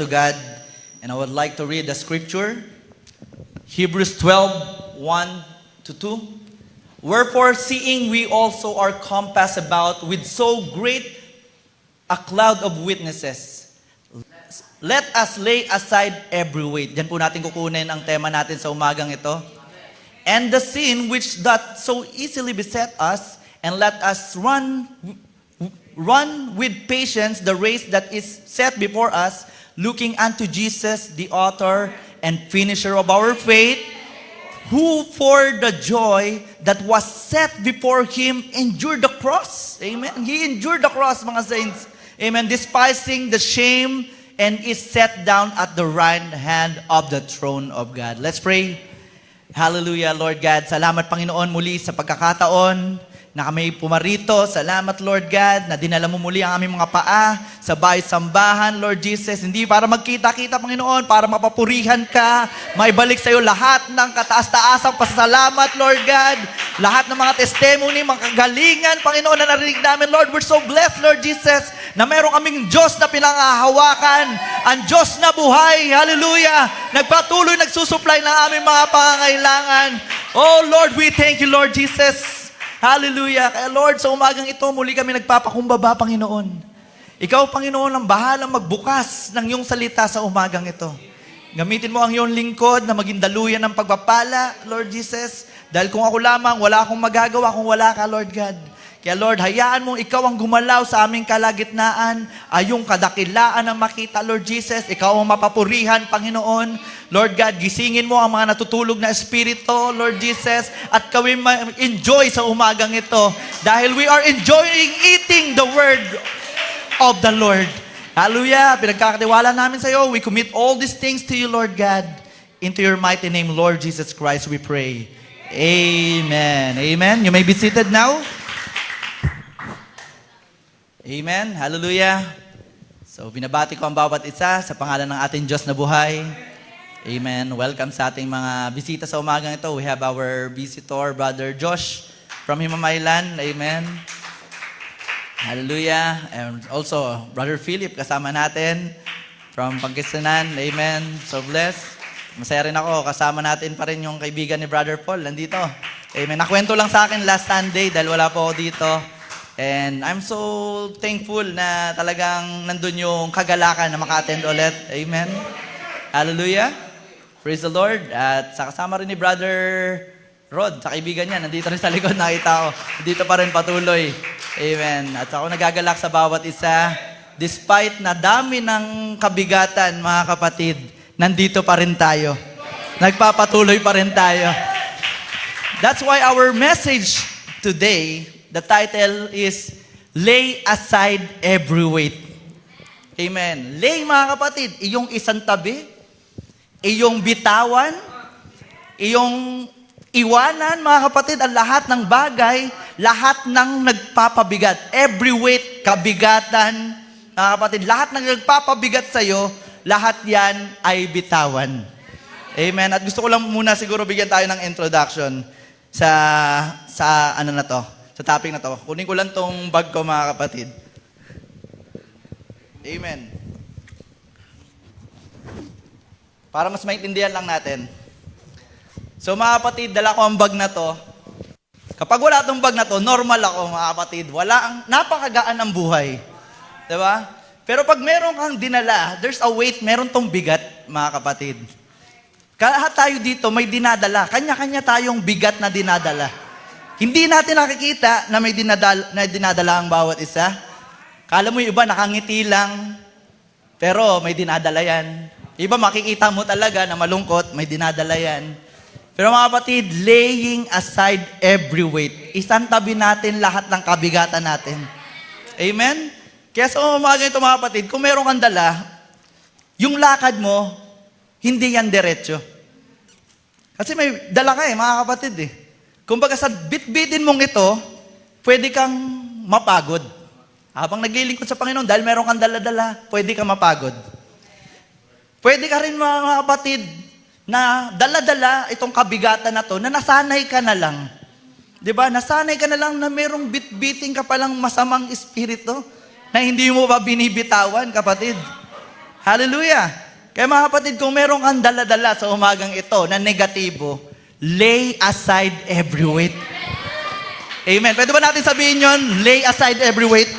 to God. And I would like to read the scripture. Hebrews 12:1-2. Wherefore, seeing we also are compassed about with so great a cloud of witnesses, let us lay aside every weight. Diyan po natin kukunin ang tema natin sa umagang ito. And the sin which doth so easily beset us, and let us run with patience the race that is set before us, looking unto Jesus, the author and finisher of our faith, who for the joy that was set before him endured the cross. Amen. He endured the cross, mga saints. Amen. Despising the shame, and is set down at the right hand of the throne of God. Let's pray. Hallelujah, Lord God. Salamat, Panginoon, muli sa pagkakataon na kami pumarito. Salamat, Lord God, na dinala mo muli ang aming mga paa sa bahay-sambahan, Lord Jesus. Hindi para magkita-kita, Panginoon, para mapapurihan ka, maibalik sa iyo lahat ng kataas-taasang pasasalamat, Lord God. Lahat ng mga testimony, mga kagalingan, Panginoon, na narinig namin, Lord. We're so blessed, Lord Jesus, na mayroong kaming Diyos na pinangahawakan, ang Diyos na buhay. Hallelujah! Nagpatuloy, nagsusupply ng aming mga pangangailangan. Oh, Lord, we thank you, Lord Jesus. Hallelujah. Kaya Lord, sa umagang ito, muli kami nagpapakumbaba, Panginoon. Ikaw, Panginoon, ang bahalang magbukas ng iyong salita sa umagang ito. Gamitin mo ang iyong lingkod na maging daluyan ng pagpapala, Lord Jesus. Dahil kung ako lamang, wala akong magagawa kung wala ka, Lord God. Kaya Lord, hayaan mong ikaw ang gumalaw sa aming kalagitnaan, ay yung kadakilaan ang makita, Lord Jesus. Ikaw ang mapapurihan, Panginoon. Lord God, gisingin mo ang mga natutulog na espiritu, Lord Jesus, at kawin ma-enjoy sa umagang ito. Dahil we are enjoying eating the word of the Lord. Hallelujah! Pinagkakatiwala namin sa iyo. We commit all these things to you, Lord God. Into your mighty name, Lord Jesus Christ, we pray. Amen. Amen. You may be seated now. Amen. Hallelujah. So, binabati ko ang bawat isa sa pangalan ng ating Diyos na buhay. Amen. Welcome sa ating mga bisita sa umagang ito. We have our visitor, Brother Josh from Himamaylan. Amen. Hallelujah. And also, Brother Philip, kasama natin from Pangasinan. Amen. So blessed. Masaya rin ako. Kasama natin pa rin yung kaibigan ni Brother Paul. Nandito. Amen. Nakwento lang sa akin last Sunday dahil wala po ako dito. And I'm so thankful na talagang nandun yung kagalakan na maka-attend ulit. Amen. Hallelujah. Praise the Lord. At sa kasama rin ni Brother Rod, sa kaibigan niya, nandito rin sa likod, nakita ko. Dito pa rin patuloy. Amen. At ako nagagalak sa bawat isa. Despite na dami ng kabigatan, mga kapatid, nandito pa rin tayo. Nagpapatuloy pa rin tayo. That's why our message today, the title is, Lay Aside Every Weight. Amen. Lay, mga kapatid, iyong isang tabi, iyong bitawan, iyong iwanan, mga kapatid, ang lahat ng bagay, lahat ng nagpapabigat. Every weight, kabigatan, mga kapatid, lahat ng nagpapabigat sa'yo, lahat yan ay bitawan. Amen. At gusto ko lang muna siguro bigyan tayo ng introduction sa ano na to, sa topic na to. Kunin ko lang tong bag ko, mga kapatid. Amen. Para mas maintindihan lang natin. So mga kapatid, dala ko ang bag na to. Kapag wala tong bag na to, normal ako, mga kapatid. Napakagaan ng buhay. Diba? Pero pag meron kang dinala, there's a weight, meron tong bigat, mga kapatid. Lahat tayo dito may dinadala. Kanya-kanya tayong bigat na dinadala. Hindi natin nakikita na may dinadala ang bawat isa. Kala mo yung iba nakangiti lang, pero may dinadala yan. Iba makikita mo talaga na malungkot, may dinadala yan. Pero mga kapatid, laying aside every weight. Isantabi natin lahat ng kabigatan natin. Amen? Kaya sa umaga ito, mga kapatid, kung meron kang dala, yung lakad mo, hindi yan diretso. Kasi may dala ka mga kapatid Kumbaga sa bit-bitin mong ito, pwede kang mapagod. Habang naglilingkod sa Panginoon, dahil meron kang dala-dala, pwede kang mapagod. Pwede ka rin, mga kapatid, na dala-dala itong kabigatan na to, na nasanay ka na lang. Diba? Nasanay ka na lang na merong bit-biting ka palang masamang espiritu na hindi mo ba binibitawan, kapatid? Hallelujah. Kaya mga kapatid, kung meron kang dala-dala sa umagang ito na negatibo, lay aside every weight. Amen. Pwede ba natin sabihin yon? Lay aside every weight.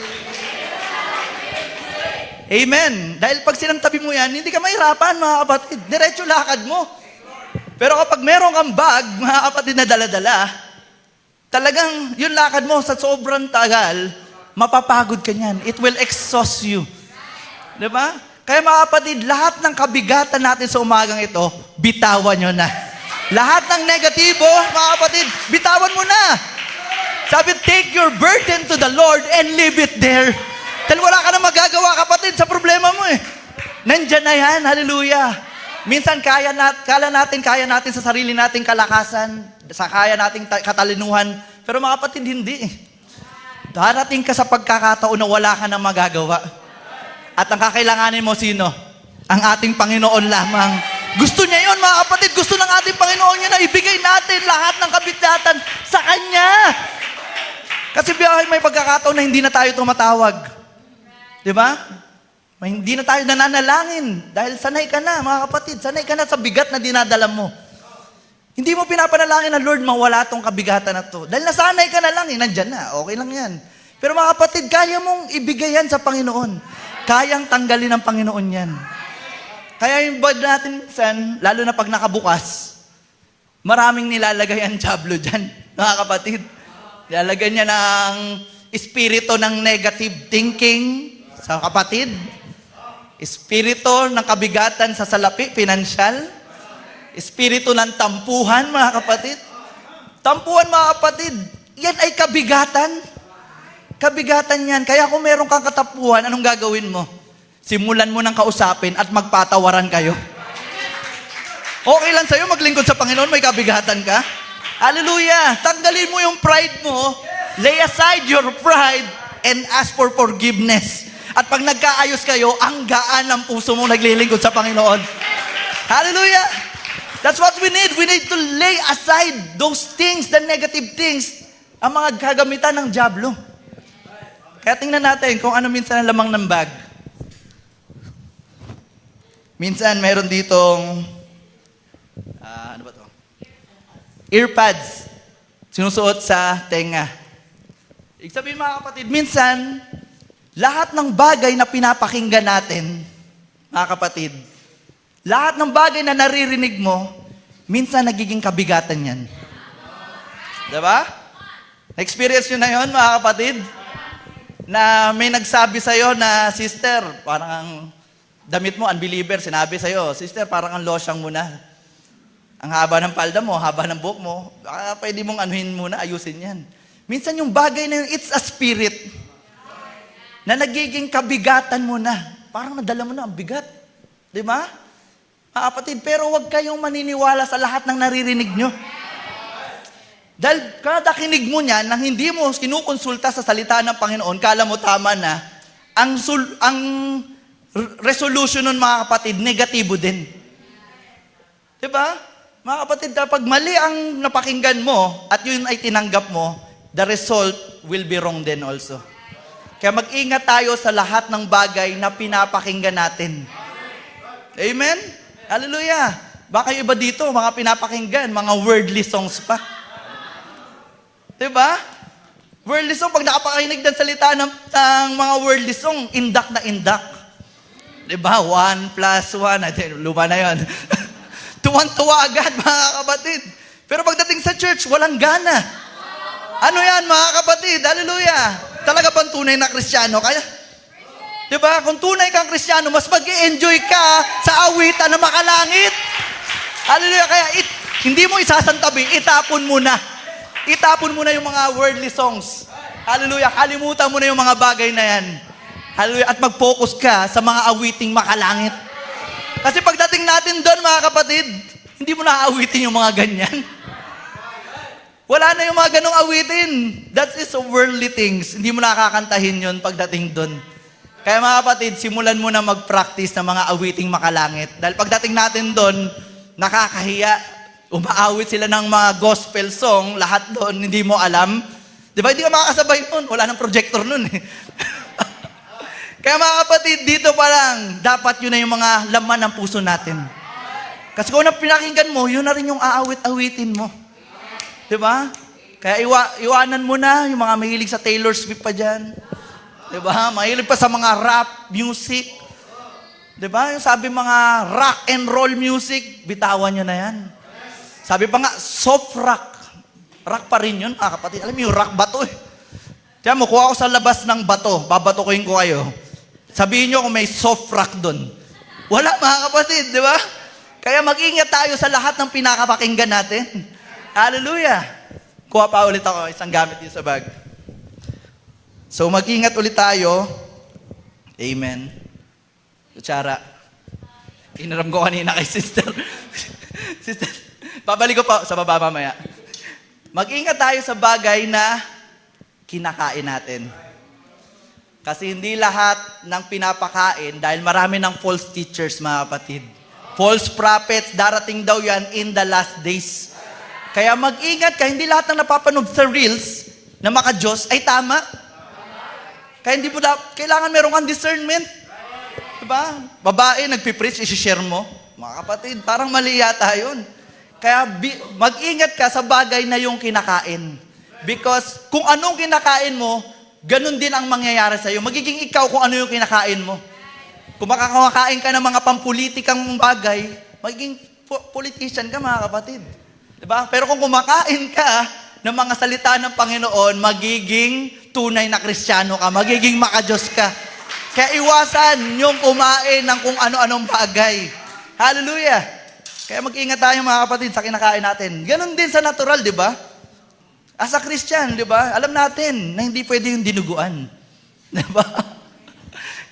Amen. Dahil pag sinantabi mo yan, hindi ka mahirapan, mga kapatid. Diretso lakad mo. Pero kapag meron kang bag, mga kapatid na dala-dala, talagang yung lakad mo sa sobrang tagal, mapapagod ka niyan. It will exhaust you. Diba? Kaya mga kapatid, lahat ng kabigatan natin sa umagang ito, bitawan nyo na. Lahat ng negatibo, mga kapatid, bitawan mo na. Sabi, take your burden to the Lord and leave it there. Dahil wala ka na magagawa, kapatid, sa problema mo eh. Nandyan na yan, hallelujah. Minsan kaya natin sa sarili nating kalakasan, sa kaya nating katalinuhan, pero mga kapatid, hindi eh. Darating ka sa pagkakataon na wala ka na magagawa. At ang kakailanganin mo sino? Ang ating Panginoon lamang. Gusto niya yun, mga kapatid. Gusto ng ating Panginoon yun na ibigay natin lahat ng kabigatan sa Kanya. Kasi may pagkakataon na hindi na tayo tumatawag. Diba? Hindi na tayo nananalangin. Dahil sanay ka na, mga kapatid. Sanay ka na sa bigat na dinadala mo. Hindi mo pinapanalangin na, Lord, mawala tong kabigatan na to. Dahil nasanay ka na lang, nandyan na. Okay lang yan. Pero mga kapatid, kaya mong ibigay yan sa Panginoon. Kayang tanggalin ng Panginoon yan. Kaya yung bad natin minsan, lalo na pag nakabukas, maraming nilalagay ang diablo dyan, mga kapatid. Nilalagay niya ng espiritu ng negative thinking sa kapatid, espiritu ng kabigatan sa salapi, financial, espiritu ng tampuhan, mga kapatid. Tampuhan, mga kapatid, yan ay kabigatan. Kabigatan yan. Kaya kung meron kang katapuhan, anong gagawin mo? Simulan mo ng kausapin at magpatawaran kayo. Okay lang sa'yo maglingkod sa Panginoon, may kabigatan ka? Hallelujah! Tanggalin mo yung pride mo, lay aside your pride, and ask for forgiveness. At pag nagkaayos kayo, ang gaan ng puso mo naglilingkod sa Panginoon. Hallelujah! That's what we need. We need to lay aside those things, the negative things, ang mga kagamitan ng diablo. Kaya tingnan natin kung ano minsan ang lamang ng bag. Minsan meron ditong, ano ba to? Earpads. Sinusuot sa tenga. Ibig sabihin, mga kapatid, minsan, lahat ng bagay na pinapakinggan natin, mga kapatid, lahat ng bagay na naririnig mo, minsan nagiging kabigatan yan. Diba? Na-experience nyo na yun, mga kapatid? Na may nagsabi sa'yo na, sister, parang ang damit mo, unbeliever, sinabi sa'yo, sister, parang ang losyang mo na. Ang haba ng palda mo, haba ng buhok mo, pwede mong anuhin muna, ayusin yan. Minsan yung bagay na yun, it's a spirit na nagiging kabigatan mo na. Parang nadala mo na ang bigat. Di ba? Mga kapatid, pero huwag kayong maniniwala sa lahat ng naririnig nyo. Dahil kada kinig mo niyan, nang hindi mo kinukonsulta sa salita ng Panginoon, kala mo tama na, ang resolution nun, mga kapatid, negatibo din. Diba? Mga kapatid, kapag mali ang napakinggan mo, at yun ay tinanggap mo, the result will be wrong din also. Kaya mag-ingat tayo sa lahat ng bagay na pinapakinggan natin. Amen? Hallelujah! Baka yung iba dito, mga pinapakinggan, mga worldly songs pa. Diba? Worldly song, pag nakapakinig ng salita ng mga worldly song, indak na indak. Diba? 1 + 1, luma na yun. Tuwan-tuwa agad, mga kapatid. Pero pagdating sa church, walang gana. Ano yan, mga kapatid? Hallelujah! Talaga bang tunay na Kristiyano? Kaya, diba? Kung tunay kang Kristiyano, mas mag-i-enjoy ka sa awitan na makalangit. Hallelujah! Kaya, hindi mo isasantabi, itapon mo na. Itapon mo na yung mga worldly songs. Hallelujah. Kalimutan mo na yung mga bagay na yan. Hallelujah. At mag-focus ka sa mga awiting makalangit. Kasi pagdating natin doon, mga kapatid, hindi mo na-awitin yung mga ganyan. Wala na yung mga ganong awitin. That is worldly things. Hindi mo nakakantahin yun pagdating doon. Kaya mga kapatid, simulan mo na mag-practice ng mga awiting makalangit. Dahil pagdating natin doon, nakakahiya. Umaawit sila ng mga gospel song, lahat doon, hindi mo alam. Di ba, hindi ka makakasabay nun. Wala nang projector nun eh. Kaya mga kapatid, dito pa lang, dapat yun na yung mga laman ng puso natin. Kasi kung na pinakinggan mo, yun na rin yung aawit-awitin mo. Diba? Kaya iwanan mo na yung mga mahilig sa Taylor Swift pa dyan. Diba? Mahilig pa sa mga rap music. Diba? Yung sabi mga rock and roll music, bitawan nyo na yan. Sabi pa nga, soft rock. Rock pa rin yun, kapatid. Alam mo yung rock bato eh. Kaya mo, kuha ko sa labas ng bato, babatokuhin ko kayo. Sabihin nyo kung may soft rock doon. Wala mga kapatid, di ba? Kaya mag-ingat tayo sa lahat ng pinakapakinggan natin. Hallelujah! Kuha pa ulit ako, isang gamit din sa bag. So mag-ingat ulit tayo. Amen. Kutsara. Inaram ko kanina kay sister. Sister, babalik ko pa sa baba mamaya. Mag-ingat tayo sa bagay na kinakain natin. Kasi hindi lahat ng pinapakain dahil marami ng false teachers, mga kapatid. False prophets, darating daw yan in the last days. Kaya mag-ingat ka, hindi lahat ng napapanood sa reels na maka-Diyos ay tama. Kaya hindi mo kailangan meron kang discernment. Diba? Babae, nagpipreach, isi-share mo. Mga kapatid, parang mali yata yun. Kaya mag-ingat ka sa bagay na yung kinakain. Because kung anong kinakain mo, ganun din ang mangyayari sa'yo. Magiging ikaw kung ano yung kinakain mo. Kung makakakain ka ng mga pampulitikang bagay, magiging politician ka, mga kapatid. Diba? Pero kung kumakain ka ng mga salita ng Panginoon, magiging tunay na Kristiyano ka, magiging maka-Diyos ka. Kaya iwasan yung kumain ng kung ano-anong bagay. Hallelujah! Kaya mag-ingat tayo mga kapatid sa kinakain natin. Ganon din sa natural, di ba? As a Christian, di ba? Alam natin na hindi pwede yung dinuguan. Di ba?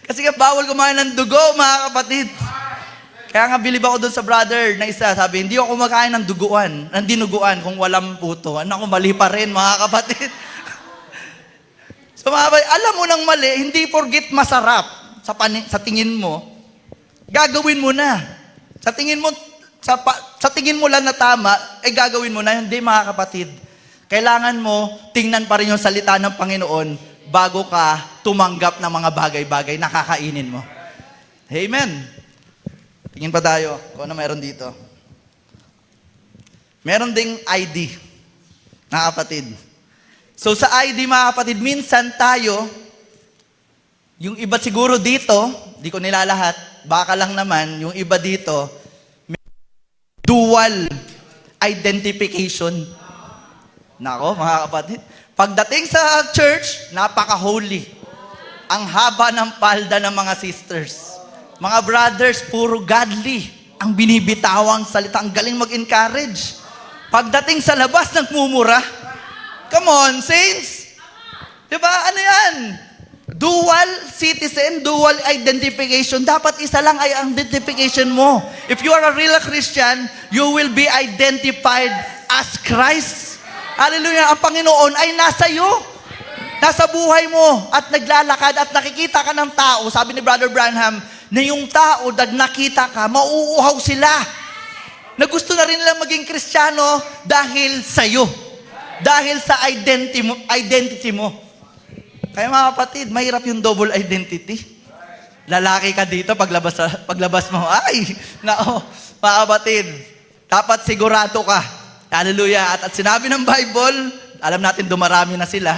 Kasi nga bawal kumain ng dugo, mga kapatid. Kaya nga bilib ako doon sa brother na isa, sabi, hindi ako kumakain ng dinuguan kung walang puto. Ano, mali pa rin, mga kapatid. So mga kapatid, alam mo ng mali, hindi forget masarap sa tingin mo, gagawin mo na. Sa tingin mo lang na tama, gagawin mo na. Hindi, mga kapatid. Kailangan mo tingnan pa rin yung salita ng Panginoon bago ka tumanggap ng mga bagay-bagay na kakainin mo. Amen. Tingin pa tayo kung ano meron dito. Meron ding ID, mga kapatid. So sa ID, mga kapatid, minsan tayo, yung iba siguro dito, di ko nilalahat, baka lang naman, yung iba dito, dual identification. Nako, mga kapatid. Pagdating sa church, napaka-holy. Ang haba ng palda ng mga sisters. Mga brothers, puro godly. Ang binibitawang salita, ang galing mag-encourage. Pagdating sa labas, nagmumura. Come on, saints! Diba? Ano yan? Dual citizen, dual identification. Dapat isa lang ay ang identification mo. If you are a real Christian, you will be identified as Christ. Hallelujah! Ang Panginoon ay nasa iyo. Nasa buhay mo at naglalakad at nakikita ka ng tao. Sabi ni Brother Branham, na yung tao, nakita ka, mauuhaw sila. Na gusto na rin nila maging Kristiyano dahil sa iyo. Dahil sa identity mo. Kaya mga kapatid, mahirap yung double identity. Lalaki ka dito, paglabas mo, mga kapatid, dapat sigurado ka. Hallelujah. At sinabi ng Bible, alam natin dumarami na sila,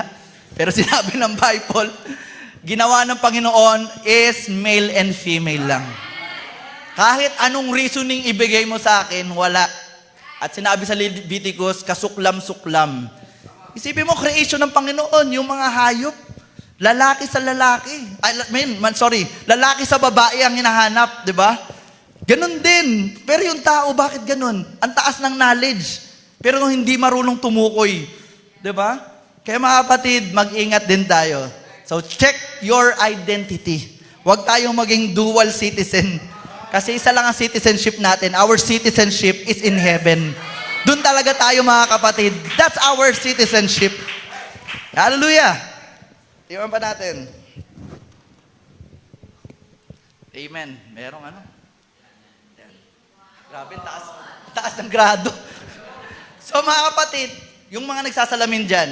pero sinabi ng Bible, ginawa ng Panginoon is male and female lang. Kahit anong reasoning ibigay mo sa akin, wala. At sinabi sa Leviticus, kasuklam-suklam. Isipin mo, creation ng Panginoon, yung mga hayop, lalaki sa lalaki. Lalaki sa babae ang hinahanap, di ba? Ganon din. Pero yung tao, bakit ganon? Ang taas ng knowledge. Pero hindi marunong tumukoy. Di ba? Kaya mga kapatid, mag-ingat din tayo. So check your identity. Huwag tayong maging dual citizen. Kasi isa lang ang citizenship natin. Our citizenship is in heaven. Doon talaga tayo, mga kapatid. That's our citizenship. Hallelujah! Tingnan pa natin. Amen. Merong ano? Grabe, taas ng grado. So mga kapatid, yung mga nagsasalamin dyan,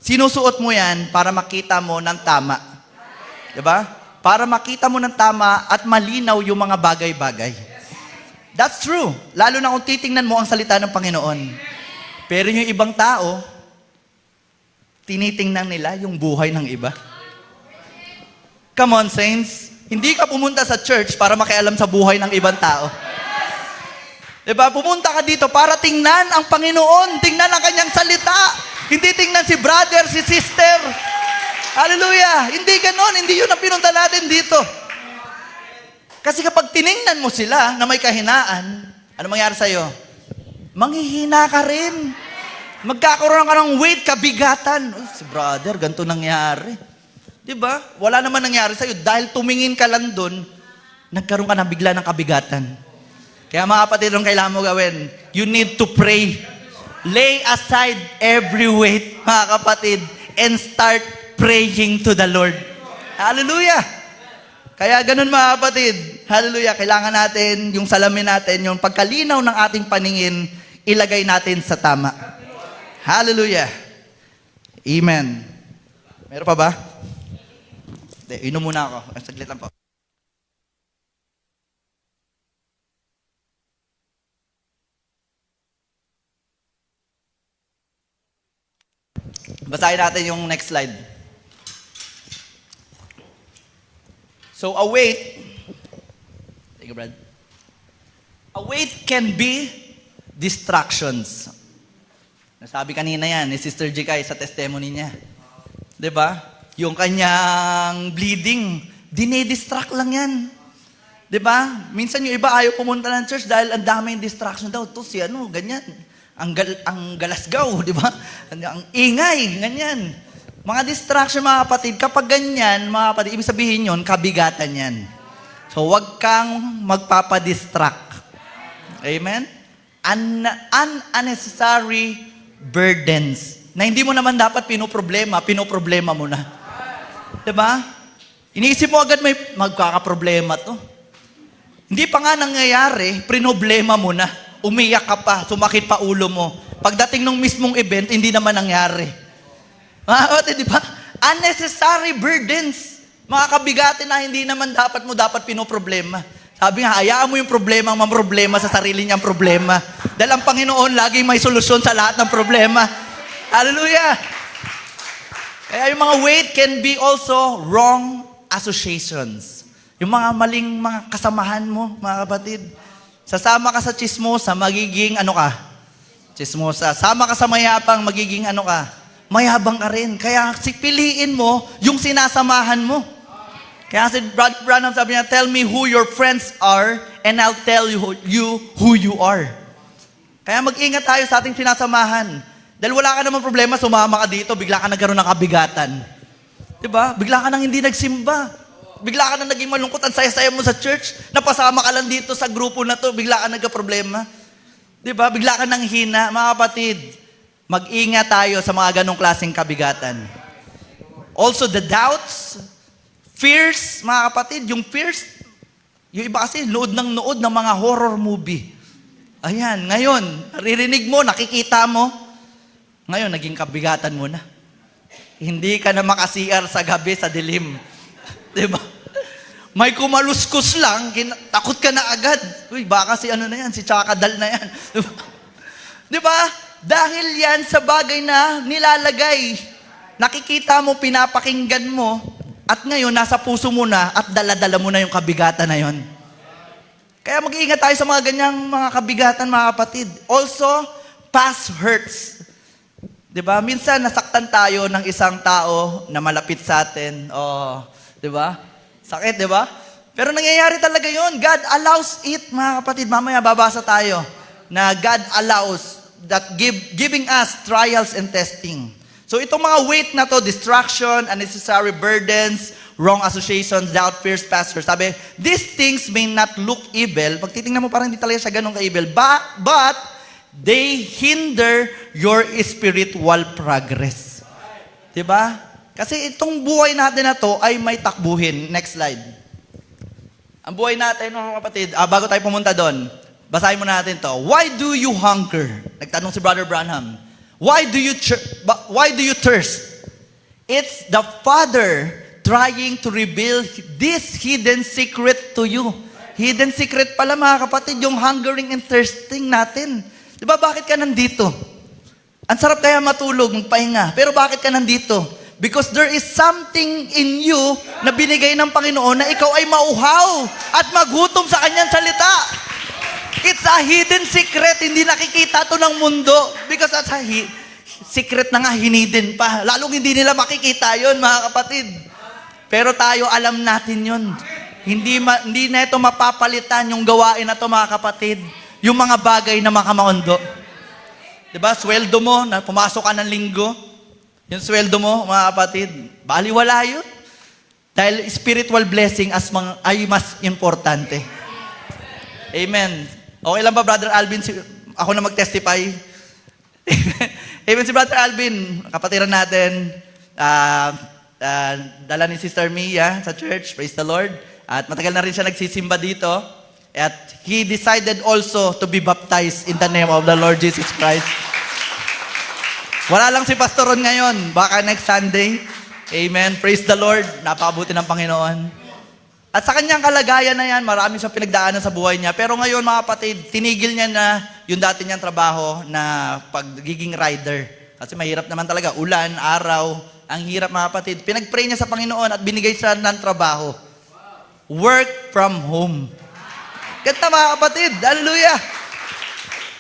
sinusuot mo yan para makita mo ng tama. Diba? para makita mo ng tama at malinaw yung mga bagay-bagay. That's true. Lalo na kung titingnan mo ang salita ng Panginoon. Pero yung ibang tao, tinitingnan nila yung buhay ng iba. Come on, saints. Hindi ka pumunta sa church para makialam sa buhay ng ibang tao. Diba? Pumunta ka dito para tingnan ang Panginoon. Tingnan ang kanyang salita. Hindi tingnan si brother, si sister. Hallelujah. Hindi ganon. Hindi yun ang pinunta natin dito. Kasi kapag tiningnan mo sila na may kahinaan, ano mangyari sa'yo? Manghihina ka rin. Magkakaroon ka ng weight, kabigatan. Uy, si brother, ganito nangyari. Diba? Wala naman nangyari sa'yo. Dahil tumingin ka lang dun, nagkaroon ka na bigla ng kabigatan. Kaya mga kapatid, ang kailangan mo gawin, you need to pray. Lay aside every weight, mga kapatid, and start praying to the Lord. Hallelujah! Kaya ganun mga kapatid, hallelujah, kailangan natin, yung salamin natin, yung pagkalinaw ng ating paningin, ilagay natin sa tama. Hallelujah! Amen. Meron pa ba? Hindi, inom muna ako. Saglit lang po. Basahin natin yung next slide. So, a weight, take a Brad. A weight can be distractions. Nasabi kanina yan ni Sister Jikay sa testimony niya. 'Di ba? Yung kanyang bleeding, dinedistract lang yan. 'Di ba? Minsan yung iba ayaw pumunta ng church dahil ang daming distraction daw. To si ano, ganyan. Ang galasgaw, 'di ba? Ang ingay, ganyan. Mga distraction, mga kapatid, kapag ganyan, mga kapatid, ibig sabihin yun, kabigatan yan. So, huwag kang magpapadistract. Amen? Unnecessary burdens na hindi mo naman dapat pinoproblema mo na. Diba? Iniisip mo agad may magkakaproblema to. Hindi pa nga nangyayari, prinoblema mo na. Umiyak ka pa, sumakit pa ulo mo. Pagdating ng mismong event, hindi naman nangyari. Mga kapatid, di ba? Unnecessary burdens. Mga kabigatin na hindi naman dapat pinoproblema. Sabi nga, hayaan mo yung problema ang mamroblema sa sarili niyang problema. Dahil ang Panginoon laging may solusyon sa lahat ng problema. Hallelujah! Kaya yung mga weight can be also wrong associations. Yung mga maling mga kasamahan mo, mga kapatid. Sasama ka sa chismosa, magiging ano ka? Chismosa. Sama ka sa mayabang, magiging ano ka? Mayabang ka rin. Kaya piliin mo yung sinasamahan mo. Kaya si Brother Branham sabi niya, tell me who your friends are and I'll tell you who you are. Kaya mag-ingat tayo sa ating sinasamahan. Dahil wala ka naman problema, sumama ka dito, bigla ka nagkaroon ng kabigatan. Diba? Bigla ka nang hindi nagsimba. Bigla ka nang naging malungkot, ang saya-saya mo sa church, napasama ka lang dito sa grupo na to, bigla ka nagka-problema. Diba? Bigla ka nang hina, mga kapatid. Mag-ingat tayo sa mga ganong klaseng kabigatan. Also, the doubts, fears, mga kapatid, yung fears, yung iba kasi nood ng mga horror movie. Ayan, ngayon, naririnig mo, nakikita mo, ngayon, naging kabigatan mo na. Hindi ka na maka-CR sa gabi, sa dilim. Diba? May kumaluskus lang, takot ka na agad. Uy, baka si ano na yan, si Chakadal na yan. Diba? Dahil yan sa bagay na nilalagay. Nakikita mo, pinapakinggan mo, at ngayon, nasa puso mo na, at dala-dala mo na yung kabigatan na yon. Kaya mag-iingat tayo sa mga ganyang mga kabigatan, mga kapatid. Also, past hurts. Diba? Minsan, nasaktan tayo ng isang tao na malapit sa atin. Oh, diba? Sakit, diba? Pero nangyayari talaga yon. God allows it, mga kapatid. Mamaya, babasa tayo na God allows that giving us trials and testing. So itong mga weight na to, distraction, unnecessary burdens, wrong associations, doubt, fears, pastors. Sabi, these things may not look evil. Pag titingnan mo, parang hindi talaga siya ganun ka-evil. But they hinder your spiritual progress. Diba? Kasi itong buhay natin na to ay may takbuhin. Next slide. Ang buhay natin, mga kapatid, bago tayo pumunta doon, basahin mo natin to. Why do you hunger? Nagtanong si Brother Branham. Why do you thirst? It's the Father trying to reveal this hidden secret to you. Hidden secret pala mga kapatid, yung hungering and thirsting natin. Di ba, bakit ka nandito? Ang sarap kaya matulog, magpahinga. Pero bakit ka nandito? Because there is something in you na binigay ng Panginoon na ikaw ay mauhaw at magutom sa kanyang salita. It's a hidden secret. Hindi nakikita to ng mundo. Because that's a secret na nga, hinidden pa. Lalong hindi nila makikita yon mga kapatid. Pero tayo, alam natin yon. Hindi na ito mapapalitan yung gawain na ito mga kapatid. Yung mga bagay na makamaondo. Diba? Sweldo mo, na pumasok ka ng linggo. Yung sweldo mo, mga kapatid, baliwala yun. Dahil spiritual blessing ay mas importante. Amen. Okay lang ba, Brother Alvin? Ako na mag-testify. Amen si Brother Alvin, kapatiran natin. Dala ni Sister Mia sa church, praise the Lord. At matagal na rin siya nagsisimba dito. At he decided also to be baptized in the name of the Lord Jesus Christ. Wala lang si Pastor Ron ngayon. Baka next Sunday. Amen. Praise the Lord. Napakabuti ng Panginoon. At sa kanyang kalagayan na yan, marami siyang pinagdaanan sa buhay niya. Pero ngayon mga kapatid, tinigil niya na yung dati niyang trabaho na pagiging rider. Kasi mahirap naman talaga. Ulan, araw. Ang hirap mga kapatid. Pinag-pray niya sa Panginoon at binigay siya ng trabaho. Work from home. Ganda mga kapatid. Hallelujah.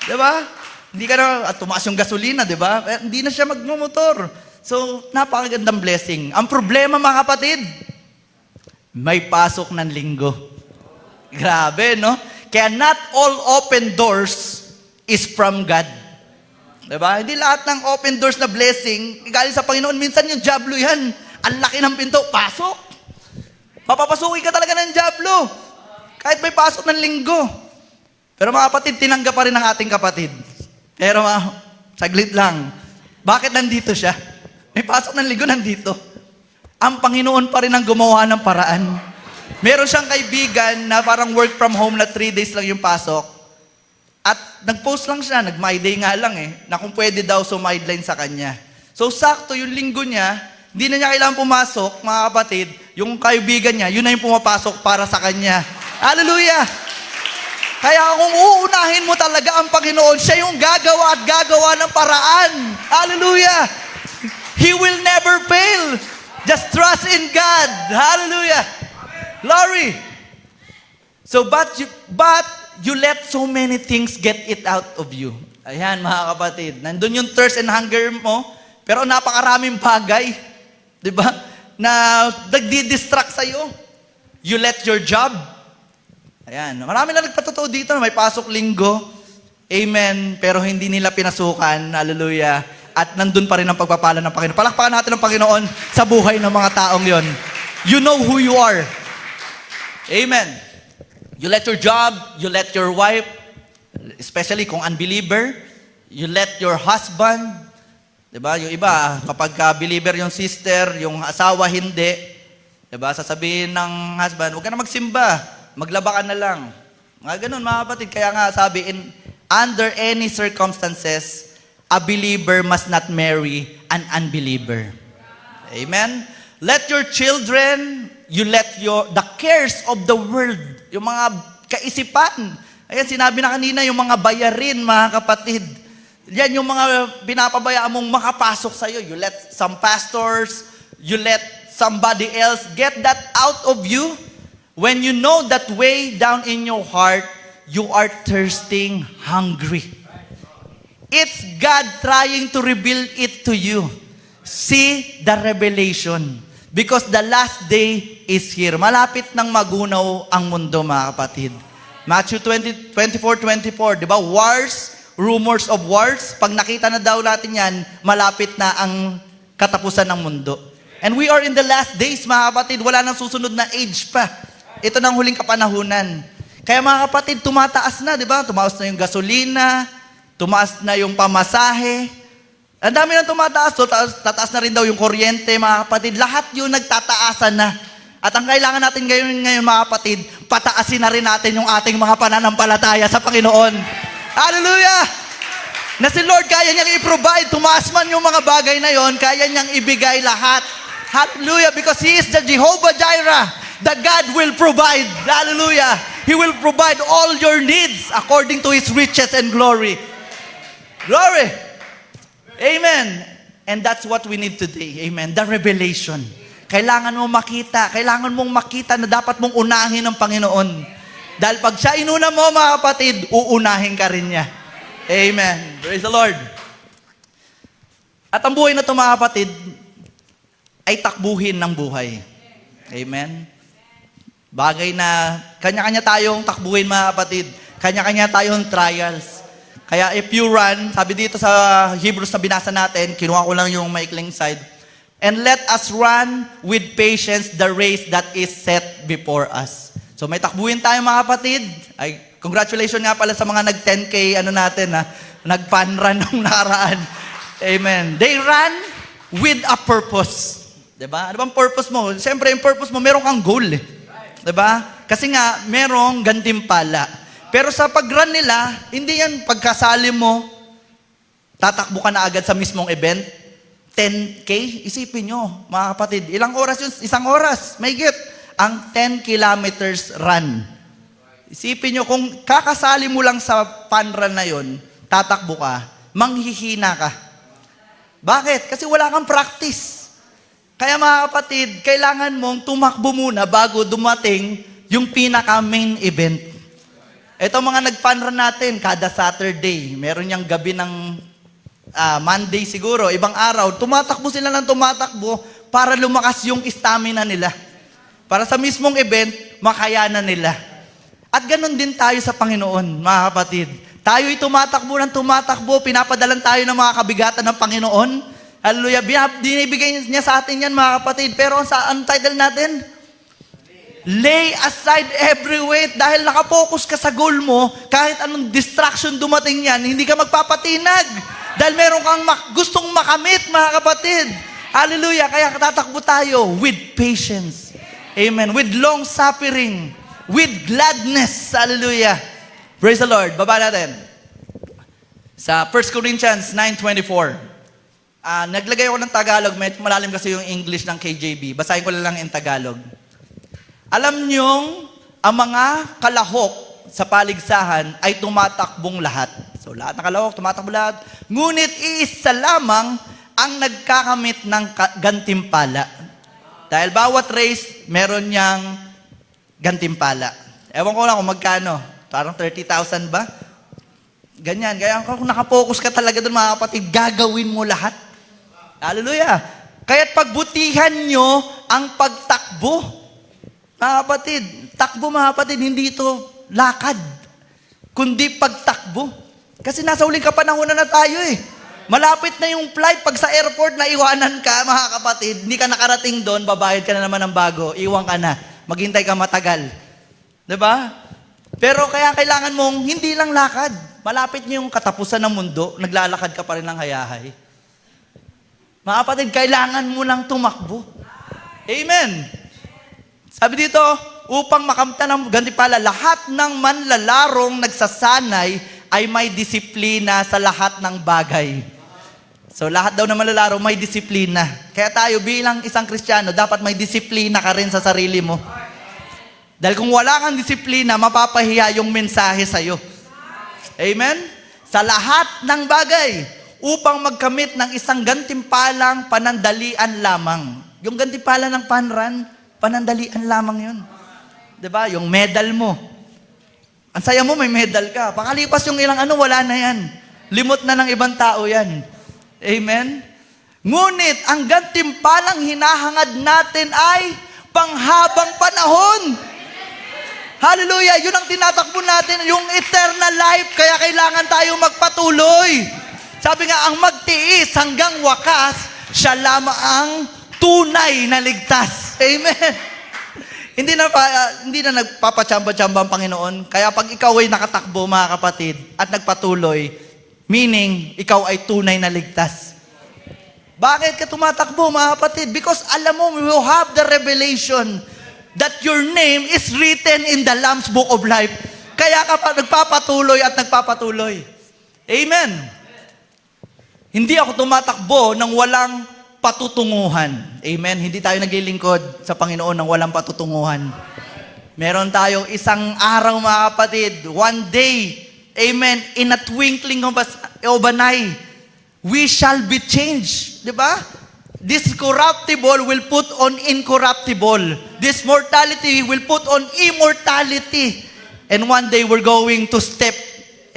Diba? Hindi ka na, at tumaas yung gasolina, diba? Hindi na siya magmumotor. So, napakagandang blessing. Ang problema mga kapatid, may pasok ng linggo. Grabe, no? Kaya not all open doors is from God. Diba? Hindi lahat ng open doors na blessing, galing sa Panginoon. Minsan yung jablo yan. Ang laki ng pinto, pasok. Mapapasukin ka talaga ng jablo. Kahit may pasok ng linggo. Pero mga kapatid, tinanggap pa rin ng ating kapatid. Pero saglit lang. Bakit nandito siya? May pasok ng linggo, nandito. Ang Panginoon pa rin ang gumawa ng paraan. Meron siyang kaibigan na parang work from home na 3 days lang yung pasok. At nag-post lang siya, nag-my day nga lang na kung pwede daw sumideline sa kanya. So sakto yung linggo niya, hindi na niya kailangan pumasok, mga kapatid, yung kaibigan niya, yun na yung pumapasok para sa kanya. Hallelujah! Kaya kung uunahin mo talaga ang Panginoon, siya yung gagawa at gagawa ng paraan. Hallelujah! He will never fail. Just trust in God. Hallelujah! Glory! So, but you let so many things get it out of you. Ayan, mga kapatid. Nandun yung thirst and hunger mo, pero napakaraming bagay, di ba, na nagdi-distract sa'yo. You let your job. Ayan, marami na nagpatotoo dito na may pasok linggo. Amen. Pero hindi nila pinasukan. Hallelujah. At nandun pa rin ang pagpapala ng Panginoon. Palakpakan natin ang Panginoon sa buhay ng mga taong yon. You know who you are. Amen. You let your job, you let your wife, especially kung unbeliever, you let your husband, diba? Yung iba, kapag believer yung sister, yung asawa hindi, diba? Sasabihin ng husband, huwag ka na magsimba, maglaba ka na lang. Mga ganun, mga kapatid. Kaya nga sabi, under any circumstances, a believer must not marry an unbeliever. Amen? Let your children, you let the cares of the world, yung mga kaisipan. Ayan, sinabi na kanina, yung mga bayarin, mga kapatid. Yan yung mga pinapabayaan mong makapasok sa'yo. You let some pastors, you let somebody else get that out of you. When you know that way down in your heart, you are thirsting, hungry. It's God trying to reveal it to you. See the revelation. Because the last day is here. Malapit nang magunaw ang mundo, mga kapatid. Matthew 24:24, di ba? Wars, rumors of wars. Pag nakita na daw natin yan, malapit na ang katapusan ng mundo. And we are in the last days, mga kapatid. Wala nang susunod na age pa. Ito na ang huling kapanahunan. Kaya mga kapatid, tumataas na, di ba? Tumaas na yung gasolina, tumaas na yung pamasahe. Ang dami nang tumataas, so tataas na rin daw yung kuryente, mga kapatid. Lahat yun nagtataasan na. At ang kailangan natin ngayon, mga kapatid, pataasin na rin natin yung ating mga pananampalataya sa Panginoon. Hallelujah! Na si Lord kaya niyang i-provide, tumaas man yung mga bagay na yon, kaya niyang ibigay lahat. Hallelujah, because He is the Jehovah Jireh. The God will provide. Hallelujah. He will provide all your needs according to His riches and glory. Glory. Amen. And that's what we need today. Amen. The revelation. Kailangan mong makita na dapat mong unahin ng Panginoon. Dahil pag siya inuna mo, mga kapatid, uunahin ka rin niya. Amen. Praise the Lord. At ang buhay na ito, mga kapatid, ay takbuhin ng buhay. Amen. Bagay na kanya-kanya tayong takbuhin, mga kapatid. Kanya-kanya tayong trials. Kaya if you run, sabi dito sa Hebrews na binasa natin, kinuha ko lang yung maikling side, and let us run with patience the race that is set before us. So may takbuhin tayo, mga kapatid. Ay, congratulations nga pala sa mga nag-10K, nag-fun run nung nakaraan. Amen. They run with a purpose. Diba? Ano bang purpose mo? Siyempre, yung purpose mo, meron kang goal. Diba? Kasi nga, merong gantimpala. Pero sa pag-run nila, hindi yan pagkasali mo, tatakbo ka na agad sa mismong event. 10K? Isipin nyo, mga kapatid. Ilang oras yun? Isang oras. May get. Ang 10 kilometers run. Isipin nyo, kung kakasali mo lang sa fun run na yun, tatakbo ka, manghihina ka. Bakit? Kasi wala kang practice. Kaya mga kapatid, kailangan mong tumakbo muna bago dumating yung pinaka-main event. Ito mga nag-fun run natin, kada Saturday, meron yung gabi ng Monday siguro, ibang araw, tumatakbo sila ng tumatakbo para lumakas yung stamina nila. Para sa mismong event, makayanan nila. At ganun din tayo sa Panginoon, mga kapatid. Tayo'y tumatakbo ng tumatakbo, pinapadalan tayo ng mga kabigatan ng Panginoon. Hallelujah. Dinibigay niya sa atin yan, mga kapatid. Pero ang title natin? Lay aside every weight. Dahil nakapokus ka sa goal mo, kahit anong distraction dumating yan, hindi ka magpapatinag. Dahil meron kang gustong makamit, mga kapatid. Hallelujah. Kaya tatakbo tayo with patience. Amen. With long suffering. With gladness. Hallelujah. Praise the Lord. Baba natin. Sa 1 Corinthians 9:24. Naglagay ako ng Tagalog, medyo malalim kasi yung English ng KJV. Basahin ko lang yung Tagalog. Alam niyong ang mga kalahok sa paligsahan ay tumatakbong lahat. So lahat ng kalahok, tumatakbo lahat. Ngunit iisa lamang ang nagkakamit ng gantimpala. Dahil bawat race, meron niyang gantimpala. Ewan ko lang kung magkano. Parang 30,000 ba? Ganyan. Kaya kung nakapokus ka talaga doon, mga kapatid, gagawin mo lahat. Hallelujah. Kaya't pagbutihan nyo ang pagtakbo. Mga kapatid, takbo mga kapatid, hindi ito lakad, kundi pagtakbo. Kasi nasa huling kapanahunan na tayo eh. Malapit na yung flight, pag sa airport na iwanan ka, mga kapatid, hindi ka nakarating doon, babayad ka na naman ng bago, iwan ka na, maghintay ka matagal. Diba? Pero kaya kailangan mong hindi lang lakad. Malapit niyo yung katapusan ng mundo, naglalakad ka pa rin ng hayahay. Mga kapatid, kailangan mo lang tumakbo. Amen. Sabi dito, upang makamtan ng gantimpala, lahat ng manlalarong nagsasanay ay may disiplina sa lahat ng bagay. So lahat daw ng manlalaro may disiplina. Kaya tayo bilang isang Kristiyano, dapat may disiplina ka rin sa sarili mo. Dahil kung wala kang disiplina, mapapahiya yung mensahe sa'yo. Amen? Sa lahat ng bagay, upang magkamit ng isang gantimpalang panandalian lamang. Yung gantimpala ng panran, panandalian lamang yun. Diba? Yung medal mo. Ang saya mo, may medal ka. Pakalipas yung ilang wala na yan. Limot na ng ibang tao yan. Amen? Ngunit, ang gantimpalang hinahangad natin ay panghabang panahon. Hallelujah! Yun ang tinatakbo natin, yung eternal life. Kaya kailangan tayo magpatuloy. Sabi nga, ang magtiis hanggang wakas, siya lamang ang tunay na ligtas. Amen. Hindi na nagpapatsamba-tsamba ang Panginoon. Kaya pag ikaw ay nakatakbo, mga kapatid, at nagpatuloy, meaning, ikaw ay tunay na ligtas. Bakit ka tumatakbo, mga kapatid? Because alam mo, you have the revelation that your name is written in the Lamb's Book of Life. Kaya ka pa nagpapatuloy at nagpapatuloy. Amen. Hindi ako tumatakbo nang walang patutunguhan. Amen? Hindi tayo naglilingkod sa Panginoon ng walang patutunguhan. Meron tayong isang araw, mga kapatid, one day, amen, in a twinkling of an eye, we shall be changed. Di ba? This corruptible will put on incorruptible. This mortality will put on immortality. And one day we're going to step,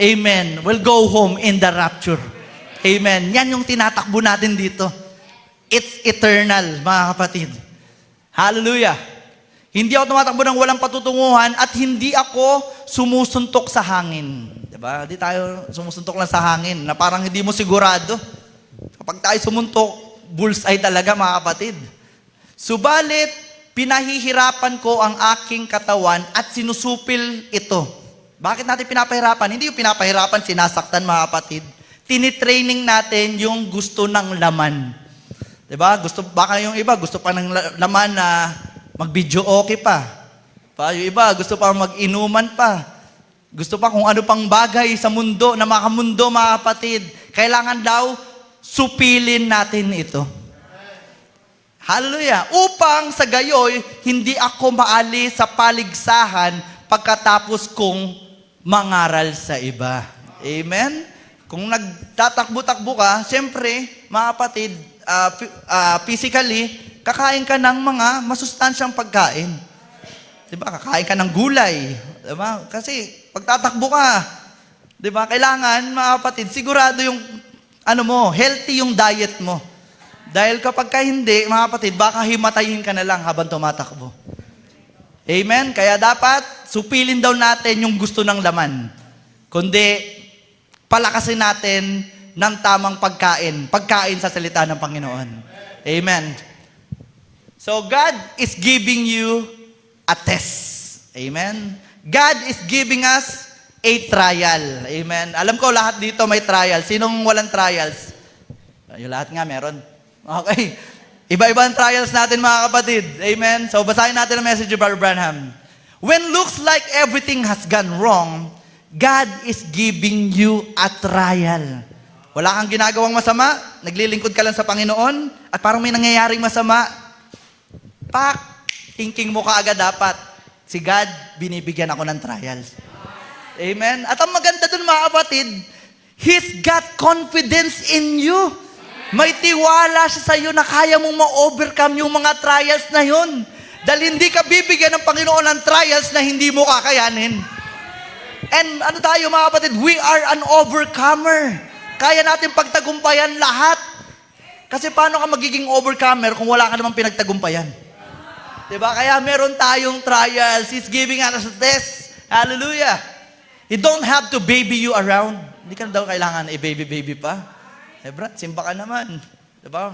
amen, we'll go home in the rapture. Amen. Yan yung tinatakbo natin dito. It's eternal, mga kapatid. Hallelujah. Hindi ako tumatakbo ng walang patutunguhan at hindi ako sumusuntok sa hangin. Diba? Hindi tayo sumusuntok lang sa hangin na parang hindi mo sigurado. Kapag tayo sumuntok, bullseye talaga, mga kapatid. Subalit, pinahihirapan ko ang aking katawan at sinusupil ito. Bakit natin pinapahirapan? Hindi yung pinapahirapan, sinasaktan, mga kapatid. Tinitraining natin yung gusto ng laman. Diba? Baka yung iba, gusto pa ng laman na mag-video okay pa. Yung iba, gusto pa mag-inuman pa. Gusto pa kung ano pang bagay sa mundo, na makamundo, mga kapatid. Kailangan daw, supilin natin ito. Hallelujah. Upang sa gayoy, hindi ako maalis sa paligsahan pagkatapos kong mangaral sa iba. Amen? Kung nagtatakbo-takbo ka, siyempre, mga kapatid, physically, kakain ka ng mga masustansyang pagkain. Diba? Kakain ka ng gulay. Diba? Kasi pagtatakbo ka, diba? Kailangan, mga kapatid, sigurado yung healthy yung diet mo. Dahil kapag ka hindi, mga kapatid, baka himatayin ka na lang habang tumatakbo. Amen? Kaya dapat, supilin daw natin yung gusto ng laman. Kundi, palakasin natin ng tamang pagkain. Pagkain sa salita ng Panginoon. Amen. So, God is giving you a test. Amen? God is giving us a trial. Amen? Alam ko, lahat dito may trial. Sinong walang trials? Yung lahat nga meron. Okay. Iba-iba ang trials natin, mga kapatid. Amen? So, basahin natin ang message of Brother Branham. When looks like everything has gone wrong, God is giving you a trial. Wala kang ginagawang masama, naglilingkod ka lang sa Panginoon, at parang may nangyayaring masama, thinking mo kaagad dapat, si God, binibigyan ako ng trials. Amen? At ang maganda dun, mga kapatid, He's got confidence in you. May tiwala siya sa iyo na kaya mong ma-overcome yung mga trials na yun. Dahil hindi ka bibigyan ng Panginoon ng trials na hindi mo kakayanin. And tayo, mga kapatid, we are an overcomer. Kaya natin pagtagumpayan lahat. Kasi paano ka magiging overcomer kung wala ka namang pinagtagumpayan? Diba? Kaya meron tayong trials. He's giving us a test. Hallelujah. He don't have to baby you around. Hindi ka daw kailangan i-baby pa. Brad, simba ka naman. Diba?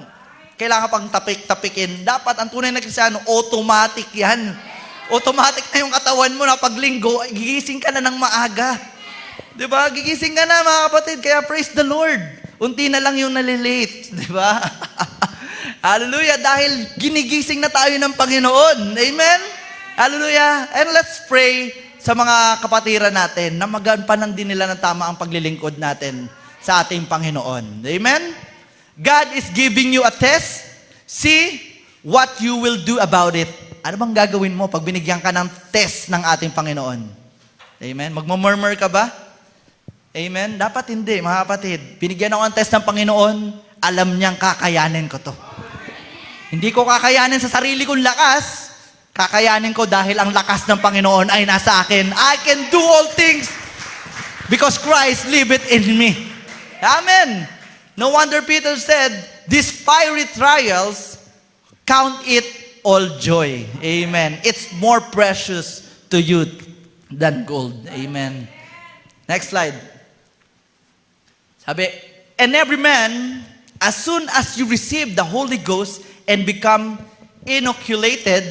Kailangan pang tapik-tapikin. Dapat ang tunay na Kristiyano, automatic yan. Automatic na yung katawan mo na paglinggo, gigising ka na ng maaga. Diba? Gigising ka na, mga kapatid. Kaya praise the Lord. Unti na lang yung nalilate. Diba? Hallelujah. Dahil ginigising na tayo ng Panginoon. Amen? Hallelujah. And let's pray sa mga kapatiran natin na magampanan din nila ng tama ang paglilingkod natin sa ating Panginoon. Amen? God is giving you a test. See what you will do about it. Ano bang gagawin mo pag binigyan ka ng test ng ating Panginoon? Amen? Magmumurmur ka ba? Amen? Dapat hindi, mga kapatid. Binigyan ako ng test ng Panginoon, alam niyang kakayanin ko to. Hindi ko kakayanin sa sarili kong lakas, kakayanin ko dahil ang lakas ng Panginoon ay nasa akin. I can do all things because Christ liveth in me. Amen. No wonder Peter said, these fiery trials, count it all joy. Amen. It's more precious to you than gold. Amen. Next slide. Sabi, and every man, as soon as you receive the Holy Ghost and become inoculated,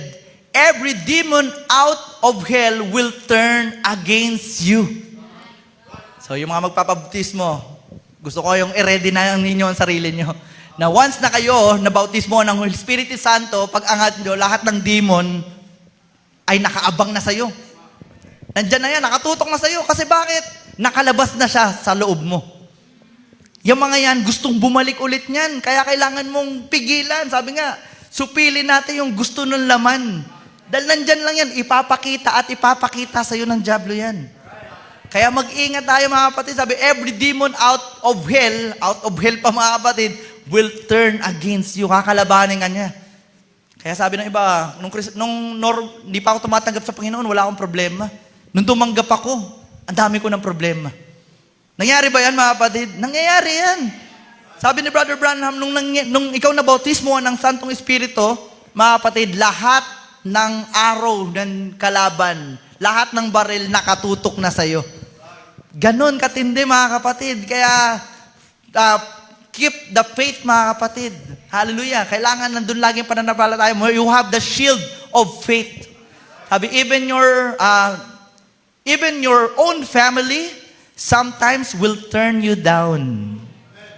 every demon out of hell will turn against you. So yung mga magpapabautismo, gusto ko yung i-ready na ninyo ang sarili nyo. Na once na kayo, nabautismo ng Holy Spirit Santo, pag angat nyo, lahat ng demon ay nakaabang na sa'yo. Nandyan na yan, nakatutok na sa'yo. Kasi bakit? Nakalabas na siya sa loob mo. Yung mga yan, gustong bumalik ulit niyan. Kaya kailangan mong pigilan. Sabi nga, supili natin yung gusto ng laman. Dahil nandyan lang yan, ipapakita at ipapakita sa'yo ng diablo yan. Kaya mag-ingat tayo mga kapatid. Sabi, every demon out of hell pa mga kapatid, will turn against you. Kakalabanin ka niya. Kaya sabi ng iba, hindi pa ako tumatanggap sa Panginoon, wala akong problema. Nung tumanggap ako, ang dami ko ng problema. Nangyari ba yan mga kapatid? Nangyayari yan. Sabi ni Brother Branham, nung ikaw na bautismo ng Santong Espiritu, mga kapatid, lahat ng araw ng kalaban, lahat ng baril nakatutok na sa'yo. Ganon katindi mga kapatid. Kaya, keep the faith mga kapatid. Hallelujah. Kailangan nandun laging pananampalataya mo. You have the shield of faith. Sabi, even your own family sometimes will turn you down.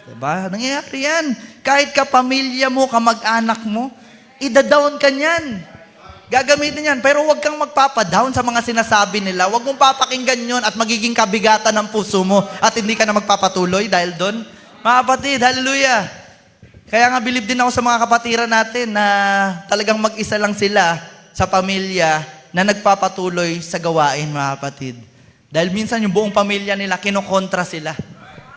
Diba? Nangyayari yan. Kahit kapamilya mo, kamag-anak mo, ida-down ka niyan. Gagamitin yan. Pero huwag kang magpapadown sa mga sinasabi nila. Huwag mong papakinggan yon at magiging kabigatan ng puso mo at hindi ka na magpapatuloy dahil doon. Mga kapatid, hallelujah. Kaya nga bilib din ako sa mga kapatiran natin na talagang mag-isa lang sila sa pamilya na nagpapatuloy sa gawain, mga kapatid. Dahil minsan yung buong pamilya nila, kinokontra sila.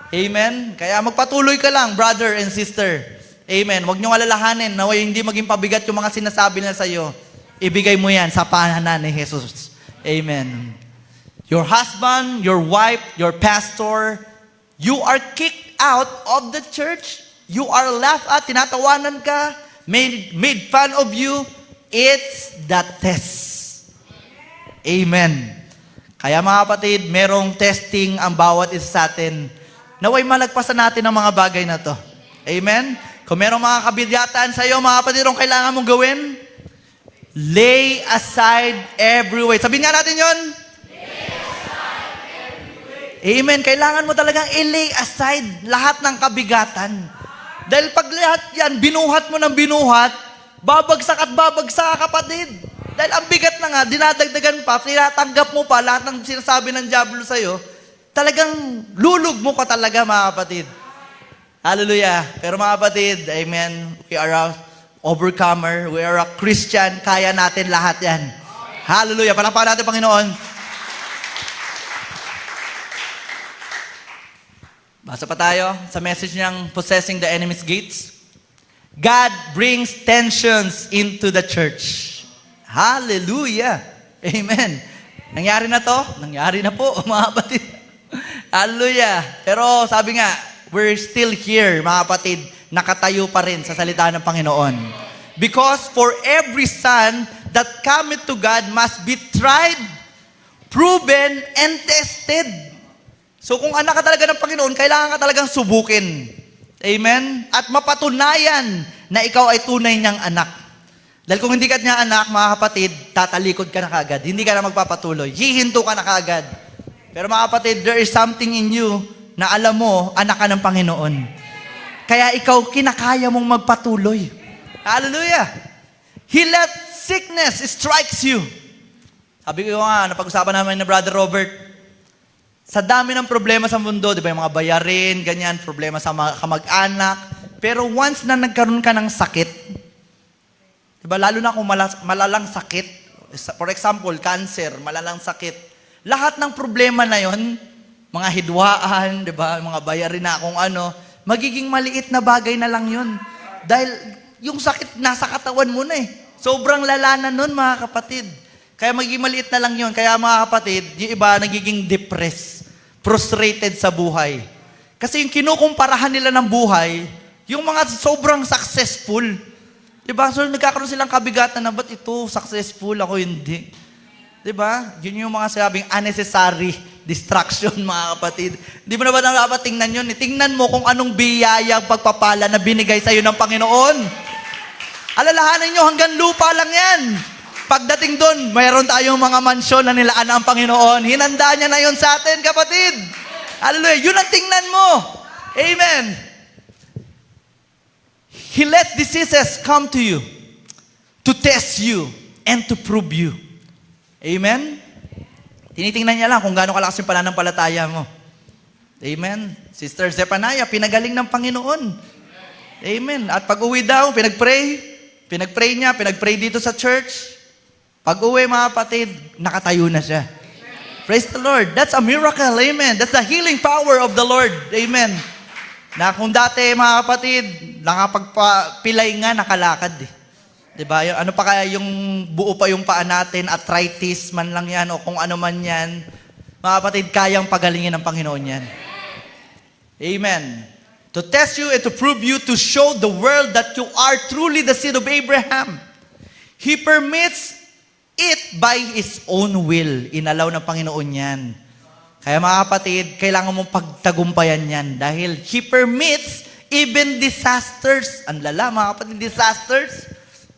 Amen? Kaya magpatuloy ka lang, brother and sister. Amen? Huwag niyong alalahanin na hindi maging pabigat yung mga sinasabi nila sa'yo. Ibigay mo yan sa pananan ni Jesus. Amen. Your husband, your wife, your pastor, you are kicked out of the church. You are laughed at, tinatawanan ka, made fun of you. It's the test. Amen. Kaya mga kapatid, merong testing ang bawat isa sa atin. Naway malagpasan natin ang mga bagay na to. Amen? Kung merong mga kabidyatan sa iyo, mga kapatid, kung kailangan mong gawin, lay aside every weight. Sabihin nga natin yon. Amen. Kailangan mo talagang i-lay aside lahat ng kabigatan. Dahil pag lahat yan, binuhat mo ng binuhat, babagsak at babagsak, kapatid. Dahil ang bigat na nga, dinadagdagan pa, tinatanggap mo pa lahat ng sinasabi ng diablo sa'yo, talagang lulog mo ka talaga, mga kapatid. Hallelujah. Pero mga kapatid, amen, we are a overcomer, we are a Christian, kaya natin lahat yan. Hallelujah. Palakpakan natin, Panginoon. Basa pa tayo sa message niyang Possessing the Enemy's Gates. God brings tensions into the church. Hallelujah. Amen. Nangyari na to? Nangyari na po, mga kapatid. Hallelujah. Pero sabi nga, we're still here, mga kapatid, nakatayo pa rin sa salita ng Panginoon. Because for every son that cometh to God must be tried, proven, and tested. So kung anak ka talaga ng Panginoon, kailangan ka talagang subukin. Amen? At mapatunayan na ikaw ay tunay niyang anak. Dahil kung hindi ka niya anak, mga kapatid, tatalikod ka na kaagad. Hindi ka na magpapatuloy. Hihinto ka na kaagad. Pero mga kapatid, there is something in you na alam mo, anak ka ng Panginoon. Kaya ikaw, kinakaya mong magpatuloy. Hallelujah! He let sickness strikes you. Sabi ko nga, napag-usapan namin ni Brother Robert, sa dami ng problema sa mundo, di ba, yung mga bayarin, ganyan, problema sa mga kamag-anak. Pero once na nagkaroon ka ng sakit, di ba, lalo na kung malalang sakit, for example, cancer, malalang sakit, lahat ng problema na yon, mga hidwaan, di ba, mga bayarin na kung ano, magiging maliit na bagay na lang yun. Dahil yung sakit nasa katawan mo na eh. Sobrang lala na nun, mga kapatid. Kaya magiging maliit na lang yun. Kaya mga kapatid, yung iba nagiging depressed, frustrated sa buhay. Kasi yung kinukumparahan nila ng buhay, yung mga sobrang successful. Diba? So nagkakaroon silang kabigatan na, ba't ito successful, ako hindi? Diba? Yun yung mga sabing unnecessary distraction, mga kapatid. Di mo na ba dapat tingnan yun? Tingnan mo kung anong biyaya, pagpapala na binigay sa'yo ng Panginoon. Alalahanin nyo, hanggang lupa lang yan. Pagdating doon, mayroon tayong mga mansyon na nilaan ang Panginoon. Hinanda niya na yun sa atin, kapatid. Hallelujah. Yun ang tingnan mo. Amen. He lets diseases come to you to test you and to prove you. Amen? Tinitingnan niya lang kung gaano kalakas yung pananampalataya mo. Amen. Sister Zephaniah, pinagaling ng Panginoon. Amen. At pag uwi daw, pinagpray niya, pinagpray dito sa church. Pag uwi, mga kapatid, nakatayo na siya. Praise the Lord. That's a miracle. Amen. That's the healing power of the Lord. Amen. Na kung dati, mga kapatid, nakapagpilay nga, nakalakad eh. Diba? Ano pa kaya yung buo pa yung paa natin, arthritis man lang yan, o kung ano man yan. Mga kapatid, kayang pagalingin ng Panginoon yan. Amen. To test you and to prove you, to show the world that you are truly the seed of Abraham. He permits it by His own will. Inalaw ng Panginoon yan. Kaya mga kapatid, kailangan mong pagtagumpayan yan dahil He permits even disasters. Ang lala, mga kapatid, disasters.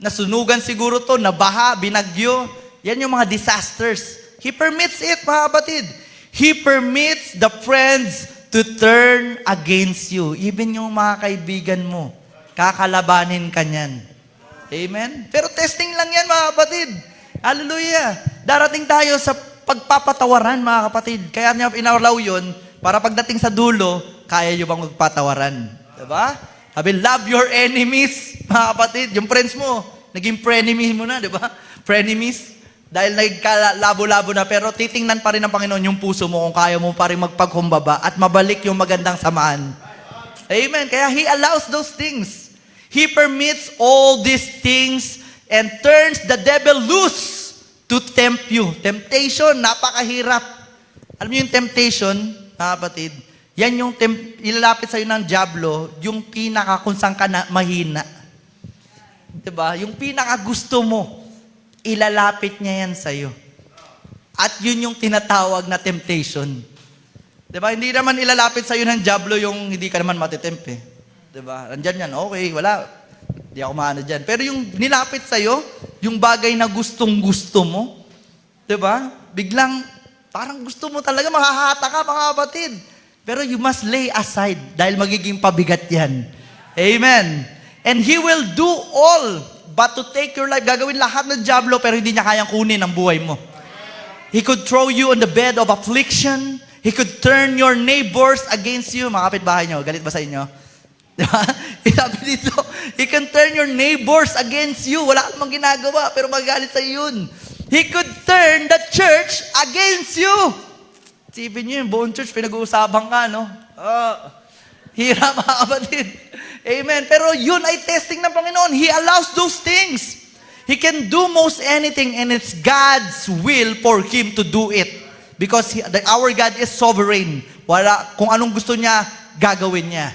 Nasunugan siguro to, nabaha, binagyo. Yan yung mga disasters. He permits it, mga kapatid. He permits the friends to turn against you. Even yung mga kaibigan mo, kakalabanin ka niyan. Amen? Pero testing lang yan, mga kapatid. Hallelujah. Darating tayo sa pagpapatawaran, mga kapatid. Kaya niya inalaw yun, para pagdating sa dulo, kaya nyo bang magpatawaran? Diba? Sabi, love your enemies, mga kapatid. Yung friends mo, naging frenemies mo na, diba? Frenemies. Dahil nagkalabo-labo na, pero titingnan pa rin ng Panginoon yung puso mo kung kaya mo pa rin magpagkumbaba at mabalik yung magandang samaan. Amen. Kaya He allows those things. He permits all these things and turns the devil loose to tempt you. Temptation, napakahirap. Alam niyo yung temptation, mga kapatid, yan yung ilalapit sa'yo ng diablo, yung pinaka kung saan ka na mahina. Diba? Yung pinaka gusto mo, ilalapit niya yan sa'yo. At yun yung tinatawag na temptation. Diba? Hindi naman ilalapit sa'yo ng diablo yung hindi ka naman matitempt eh. Diba? Nandyan yan, okay, wala. Hindi ako maano dyan. Pero yung nilapit sa'yo, yung bagay na gustong-gusto mo, diba? Biglang, parang gusto mo talaga, makahata ka, mga kapatid. Pero you must lay aside dahil magiging pabigat yan. Amen. And He will do all but to take your life. Gagawin lahat ng diablo pero hindi niya kayang kunin ang buhay mo. He could throw you on the bed of affliction. He could turn your neighbors against you. Mga kapitbahay nyo, galit ba sa inyo? Diba? Sabi dito, He can turn your neighbors against you. Wala kang mang ginagawa pero magalit sa yun. He could turn the church against you. Sipin nyo yung buong church, pinag-uusapan ka, no? Hirap, mga kapatid. Amen. Pero yun ay testing ng Panginoon. He allows those things. He can do most anything and it's God's will for Him to do it. Because our God is sovereign. Wala, kung anong gusto niya, gagawin niya.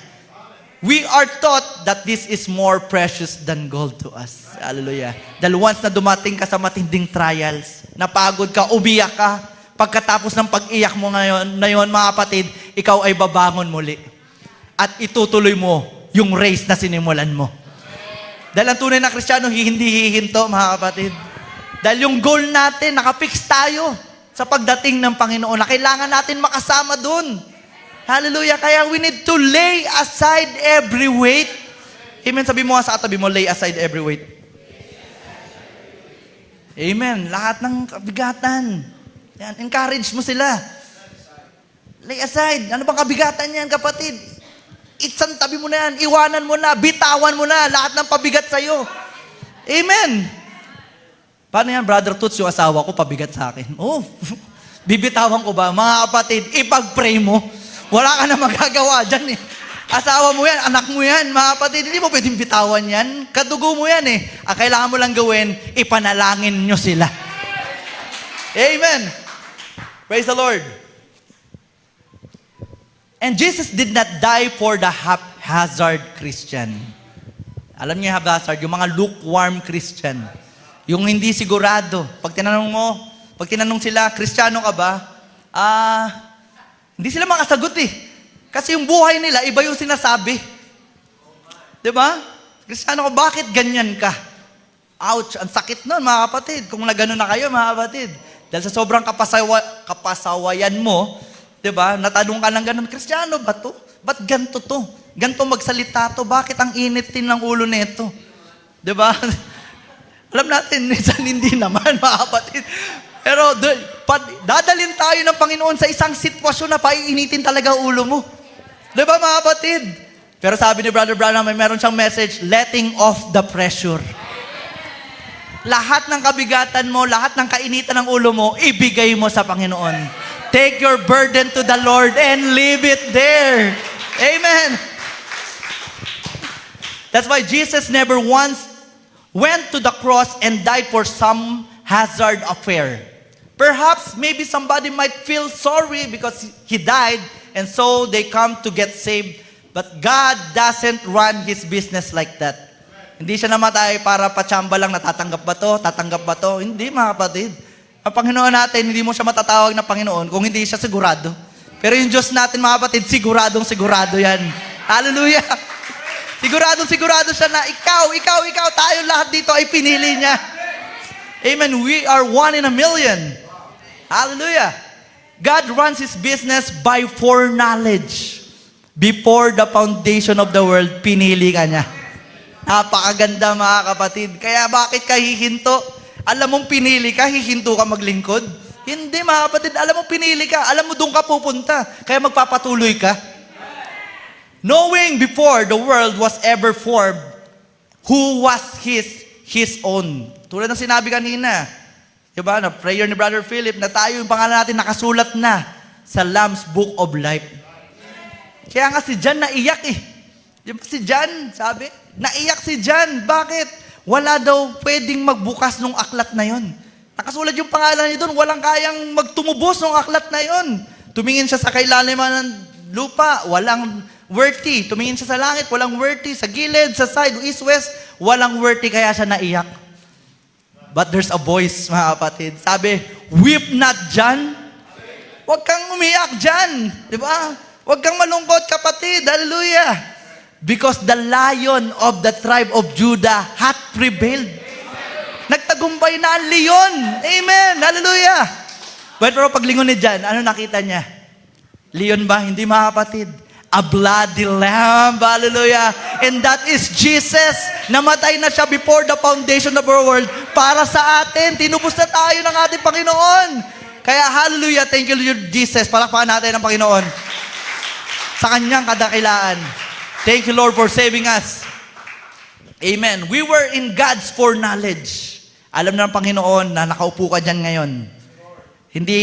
We are taught that this is more precious than gold to us. Hallelujah. Dahil once na dumating ka sa matinding trials, napagod ka, umiyak ka, pagkatapos ng pag-iyak mo ngayon, mga kapatid, ikaw ay babangon muli. At itutuloy mo yung race na sinimulan mo. Dahil ang tunay na Kristiyano, hindi hihinto, mga kapatid. Dahil yung goal natin, nakapix tayo sa pagdating ng Panginoon na kailangan natin makasama dun. Hallelujah. Kaya we need to lay aside every weight. Amen. Sabi mo nga sa katabi mo, lay aside every weight. Amen. Lahat ng kabigatan. Yan, encourage mo sila. Lay aside. Ano bang kabigatan yan, kapatid? Itsan tabi mo na yan. Iwanan mo na. Bitawan mo na. Lahat ng pabigat sa'yo. Amen. Paano yan, Brother Toots? Yung asawa ko, pabigat sa akin. Oh, bibitawan ko ba? Mga kapatid, ipag-pray mo. Wala ka na magagawa dyan eh. Asawa mo yan, anak mo yan, mga kapatid. Hindi mo pwedeng bitawan yan. Kadugo mo yan eh. Ang kailangan mo lang gawin, ipanalangin nyo sila. Amen. Praise the Lord. And Jesus did not die for the haphazard Christian. Alam niyo yung haphazard, yung mga lukewarm Christian. Yung hindi sigurado. Pag tinanong sila, Kristiyano ka ba? Hindi sila makasagot eh. Kasi yung buhay nila, iba yung sinasabi. Diba? Kristiyano ka, bakit ganyan ka? Ouch, ang sakit nun, mga kapatid. Kung nagano na kayo, mga kapatid. Dahil sa sobrang kapasawayan mo, diba? Natanong ka ng ganun, Kristiyano ba to? Ba't ganito to? Ganito magsalita to? Bakit ang init din ng ulo nito? Diba? Alam natin, minsan hindi naman, mga kapatid. Pero Dadalin tayo ng Panginoon sa isang sitwasyon na paiinitin talaga ang ulo mo. Di ba mga kapatid? Pero sabi ni Brother Branham, may meron siyang message, letting off the pressure. Lahat ng kabigatan mo, lahat ng kainitan ng ulo mo, ibigay mo sa Panginoon. Take your burden to the Lord and leave it there. Amen. That's why Jesus never once went to the cross and died for some hazard affair. Perhaps, maybe somebody might feel sorry because he died and so they come to get saved. But God doesn't run His business like that. Hindi siya namatay para patsamba lang, natatanggap ba to? Tatanggap ba to? Hindi, mga kapatid. Ang Panginoon natin, hindi mo siya matatawag na Panginoon kung hindi siya sigurado. Pero yung Diyos natin, mga kapatid, sigurado yan. Hallelujah! Sigurado siya na ikaw, tayo lahat dito ay pinili niya. Amen. We are 1 in a million. Hallelujah. God runs His business by foreknowledge. Before the foundation of the world, pinili ka niya. Napakaganda mga kapatid. Kaya bakit ka hihinto? Alam mong pinili ka, hihinto ka maglingkod? Hindi mga kapatid, alam mong pinili ka, alam mo doon ka pupunta. Kaya magpapatuloy ka. Knowing before the world was ever formed, who was His own. Tulad ng sinabi kanina, diba, na prayer ni Brother Philip, na tayo yung pangalan natin nakasulat na sa Lamb's Book of Life. Kaya nga si John naiyak eh. Diba, si John, sabi, naiyak si John. Bakit? Wala daw pwedeng magbukas ng aklat na yon. Nakasulat yung pangalan niya doon, walang kayang magtumubos ng aklat na yon. Tumingin siya sa kailaliman ng lupa, walang worthy. Tumingin siya sa langit, walang worthy. Sa gilid, sa side, east, west, walang worthy, kaya siya naiyak. But there's a voice, mga kapatid. Sabi, weep not, John. Huwag kang umiyak, John. Di ba? Huwag kang malungkot, kapatid. Hallelujah. Because the Lion of the tribe of Judah hath prevailed. Nagtagumpay na ang leon. Amen. Hallelujah. Pero paglingon ni John, ano nakita niya? Leon ba? Hindi, mga kapatid. A bloody lamb. Hallelujah. And that is Jesus. Namatay na siya before the foundation of our world para sa atin. Tinubos na tayo ng ating Panginoon. Kaya hallelujah. Thank you, Lord Jesus. Palakpakan natin ang Panginoon sa kanyang kadakilaan. Thank you, Lord, for saving us. Amen. We were in God's foreknowledge. Alam na ng Panginoon na nakaupo ka dyan ngayon. Hindi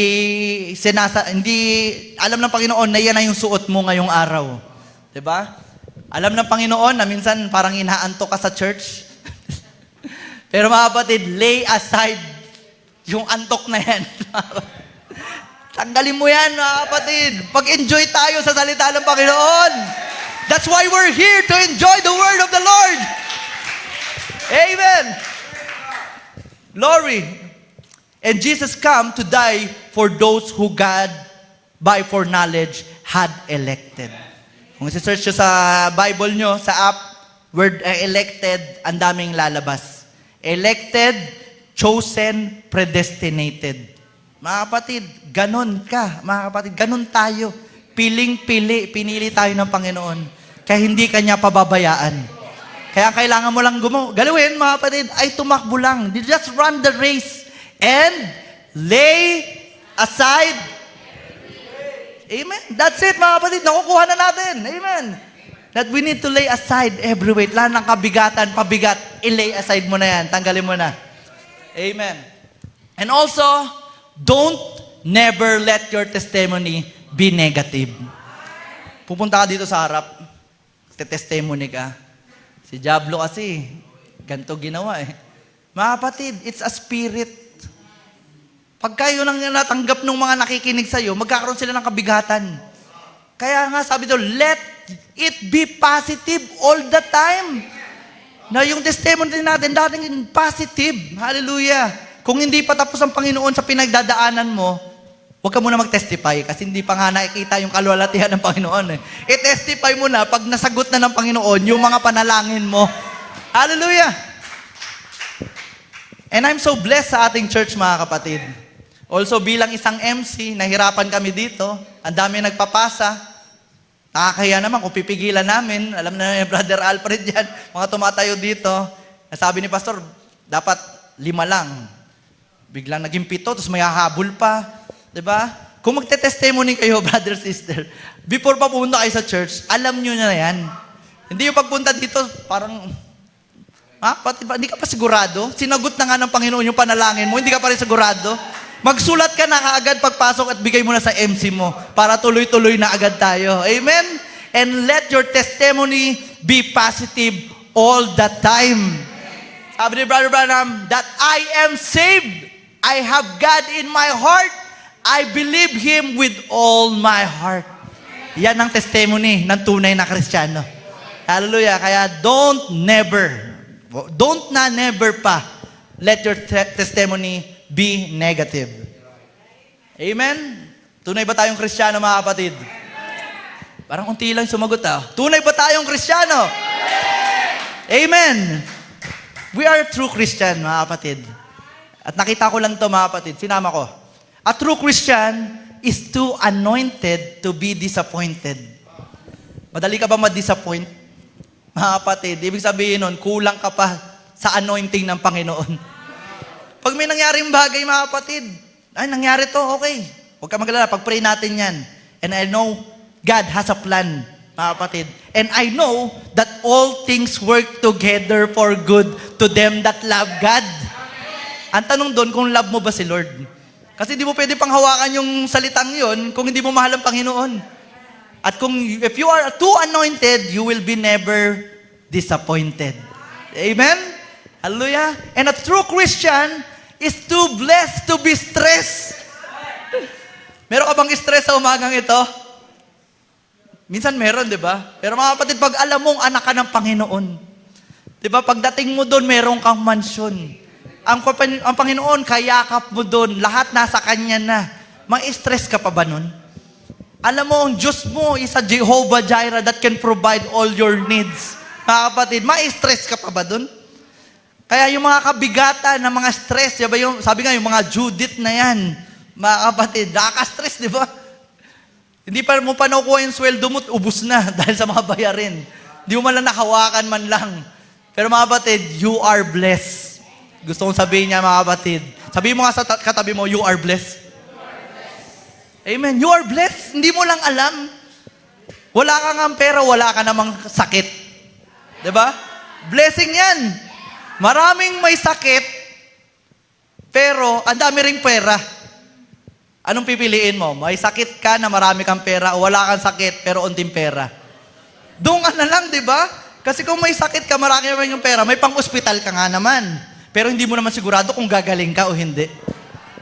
alam ng Panginoon na yan na yung suot mo ngayong araw. Diba? Alam ng Panginoon na minsan parang inaantok ka sa church. Pero mga kapatid, lay aside yung antok na yan. Tanggalin mo yan, mga kapatid. Pag-enjoy tayo sa salita ng Panginoon. That's why we're here, to enjoy the word of the Lord. Amen. Glory. And Jesus came to die for those who God, by foreknowledge, had elected. Kung isi-search nyo sa Bible nyo, sa app, word elected, ang daming lalabas. Elected, chosen, predestinated. Mga kapatid, ganon ka. Mga kapatid, ganon tayo. Piling-pili, pinili tayo ng Panginoon. Kaya hindi kanya pababayaan. Kaya kailangan mo lang galawin, mga kapatid, ay tumakbo lang. Just run the race and lay aside. Amen. That's it, mga kapatid. Nakukuha na natin. Amen. That we need to lay aside every weight. Lahat ng kabigatan, pabigat, i-lay aside mo na yan. Tanggalin mo na. Amen. And also, never let your testimony be negative. Pupunta ka dito sa harap, testimony ka. Si Diablo kasi, ganito ginawa eh. Mga kapatid, it's a spirit. Pag kayo lang natanggap ng mga nakikinig sa'yo, magkakaroon sila ng kabigatan. Kaya nga sabi doon, let it be positive all the time. Na yung testimony natin dating positive. Hallelujah. Kung hindi pa tapos ang Panginoon sa pinagdadaanan mo, huwag ka muna mag-testify kasi hindi pa nga nakikita yung kaluwalhatian ng Panginoon. I-testify mo na pag nasagot na ng Panginoon yung mga panalangin mo. Hallelujah! And I'm so blessed sa ating church, mga kapatid. Also, bilang isang MC, nahirapan kami dito. Ang dami nagpapasa. Nakakahiya naman kung pipigilan namin. Alam na yung Brother Alfred yan, mga tumatayo dito. Sabi ni Pastor, dapat 5 lang. Biglang naging 7, tapos may hahabol pa. 'Di ba? Kung magte-testimony kayo, brother, sister, before pa pumunta kayo sa church, alam nyo na yan. Hindi yung pagpunta dito, parang, pati ba, hindi ka pa sigurado? Sinagot na nga ng Panginoon yung panalangin mo, hindi ka pa rin sigurado? Magsulat ka na kaagad pagpasok at bigay mo na sa MC mo para tuloy-tuloy na agad tayo. Amen? And let your testimony be positive all the time. Sabi ni Brother Branham, that I am saved. I have God in my heart. I believe Him with all my heart. Yan ang testimony ng tunay na Kristiyano. Hallelujah. Kaya don't na never pa let your testimony be negative. Amen? Tunay ba tayong Kristiyano, mga kapatid? Parang unti lang sumagot Tunay ba tayong Kristiyano? Amen. We are true Christian, mga kapatid. At nakita ko lang to, mga kapatid. Sinama ko. A true Christian is too anointed to be disappointed. Madali ka ba ma-disappoint? Mga kapatid, ibig sabihin nun, kulang ka pa sa anointing ng Panginoon. Pag may nangyaring bagay, mga kapatid, ay, nangyari to, okay. Huwag ka magalala, pag-pray natin yan. And I know God has a plan, mga kapatid. And I know that all things work together for good to them that love God. Ang tanong doon, kung love mo ba si Lord? Kasi di mo pwede panghawakan yung salitang yon kung hindi mo mahal ang Panginoon. At if you are too anointed, you will be never disappointed. Amen? Hallelujah. And a true Christian is too blessed to be stressed. Meron ka bang stress sa umagang ito? Minsan meron, di ba? Pero mga kapatid, pag alam mong anak ka ng Panginoon, di ba, pagdating mo doon, meron kang mansyon. Ang Panginoon, kayakap mo doon, lahat nasa Kanya na. Ma-stress ka pa ba nun? Alam mo, ang Diyos mo is a Jehovah Jireh that can provide all your needs. Mga kapatid, ma-stress ka pa ba doon? Kaya yung mga kabigatan na mga stress, diba sabi nga, yung mga Judith na yan, mga kapatid, nakaka-stress, di ba? Hindi pa mo pa nakukuha yung sweldo mo, ubus na dahil sa mga bayarin. Hindi mo man lang nakawakan man lang. Pero mga kapatid, you are blessed. Gusto kong sabihin niya, mga kapatid. Sabihin mo nga sa katabi mo, you are blessed. Amen. You are blessed. Hindi mo lang alam. Wala ka nga pera, wala ka namang sakit. Diba? Blessing yan. Maraming may sakit, pero ang dami ring pera. Anong pipiliin mo? May sakit ka na marami kang pera, o wala kang sakit, pero unting pera. Doon ka na lang, diba? Kasi kung may sakit ka, marami naman yung pera, may pang-ospital ka nga naman. Pero hindi mo naman sigurado kung gagaling ka o hindi.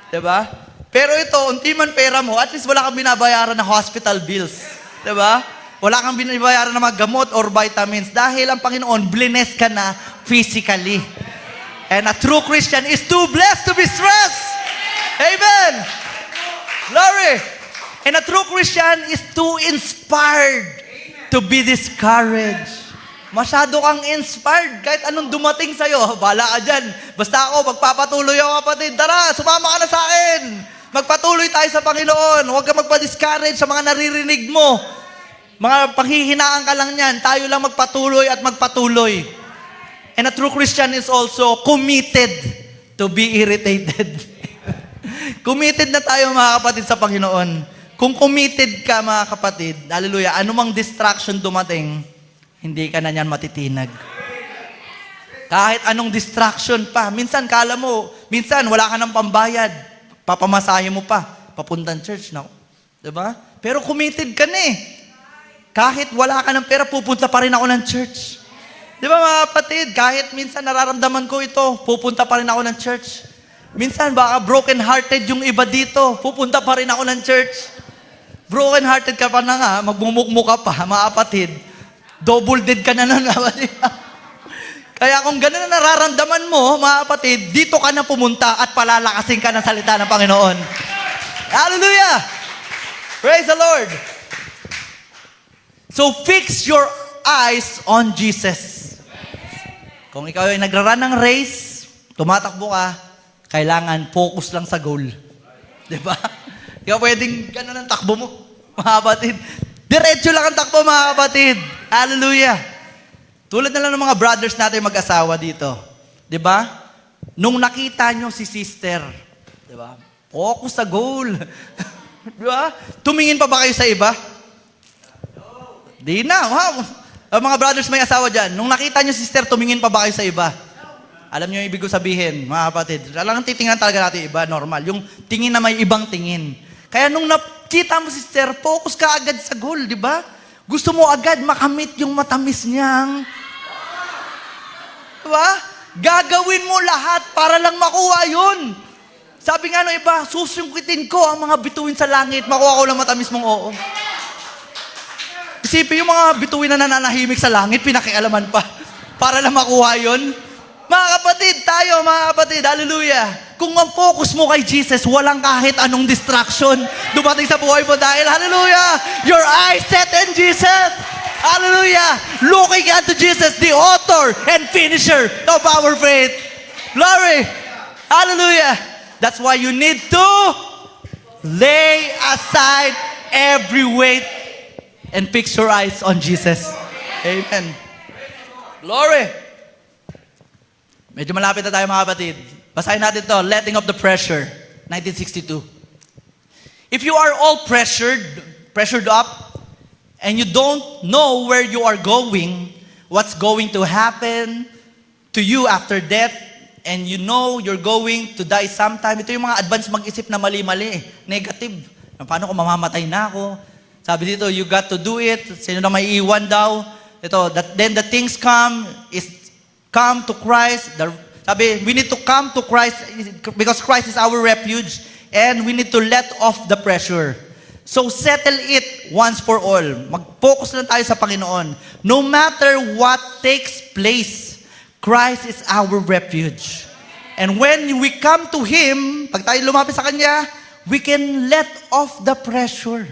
Diba? Pero ito, unti man pera mo, at least wala kang binabayaran na hospital bills. Diba? Wala kang binabayaran na mga gamot or vitamins dahil ang Panginoon, blessed ka na physically. And a true Christian is too blessed to be stressed. Amen! Glory! And a true Christian is too inspired to be discouraged. Masyado kang inspired. Kahit anong dumating sa'yo, bahala ka dyan. Basta ako, magpapatuloy ako, kapatid. Tara, sumama ka na sa akin. Magpatuloy tayo sa Panginoon. Huwag ka magpa-discourage sa mga naririnig mo. Mga panghihinaan ka lang yan. Tayo lang magpatuloy at magpatuloy. And a true Christian is also committed to be irritated. Committed na tayo, mga kapatid, sa Panginoon. Kung committed ka, mga kapatid, hallelujah, anumang distraction dumating, hindi ka na niyan matitinag. Kahit anong distraction pa. Minsan, kala mo, minsan wala ka ng pambayad. Papamasahe mo pa. Papuntang church na. Diba? Pero committed ka na eh. Kahit wala ka ng pera, pupunta pa rin ako ng church. Diba mga kapatid? Kahit minsan nararamdaman ko ito, pupunta pa rin ako ng church. Minsan baka broken-hearted yung iba dito, pupunta pa rin ako ng church. Broken-hearted ka pa na nga, magmumukmuka pa, mga kapatid. Double dead ka na nun. Kaya kung gano'n na nararamdaman mo, mga kapatid, dito ka na pumunta at palalakasin ka ng salita ng Panginoon. Hallelujah! Praise the Lord! So fix your eyes on Jesus. Kung ikaw ay nagraran ng race, tumatakbo ka, kailangan focus lang sa goal. Diba? Di ka pwedeng gano'n ang takbo mo, mga kapatid. Diretso lang ang takbo, mga kapatid. Hallelujah. Tulad na lang ng mga brothers natin mag-asawa dito. 'Di ba? Nung nakita nyo si sister, Di ba? Focus sa goal. Di ba? Tumingin pa ba kayo sa iba? Di na. Wow. Mga brothers may asawa dyan, nung nakita nyo sister, tumingin pa ba kayo sa iba? Alam nyo yung ibig ko sabihin, mga kapatid. Talagang titingnan talaga natin iba, normal. Yung tingin na may ibang tingin. Kaya nung nakita mo sister, focus ka agad sa goal, di ba? Gusto mo agad makamit yung matamis niyang. Di ba? Gagawin mo lahat para lang makuha yun. Sabi nga ng iba, susungkitin ko ang mga bituin sa langit, makuha ko lang matamis mong oo. Isipin yung mga bituin na nananahimik sa langit, pinakialaman pa. Para lang makuha yun. Mga kapatid, tayo mga kapatid, hallelujah. Kung ang focus mo kay Jesus, walang kahit anong distraction dumating sa buhay mo dahil, hallelujah, your eyes set in Jesus. Hallelujah. Looking unto Jesus, the author and finisher of our faith. Glory. Hallelujah. That's why you need to lay aside every weight and fix your eyes on Jesus. Amen. Glory. Medyo malapit na tayo mga kapatid. Basahin natin to, Letting of the Pressure, 1962. If you are all pressured up, and you don't know where you are going, what's going to happen to you after death, and you know you're going to die sometime, ito yung mga advance mag-isip na mali-mali, negative. Paano kung mamamatay na ako? Sabi dito, you got to do it. Sino na may iwan daw? Ito, then the things come to Christ. Sabi, we need to come to Christ because Christ is our refuge and we need to let off the pressure. So settle it once for all. Mag-focus lang tayo sa Panginoon. No matter what takes place, Christ is our refuge. And when we come to Him, pag tayo lumapit sa Kanya, we can let off the pressure.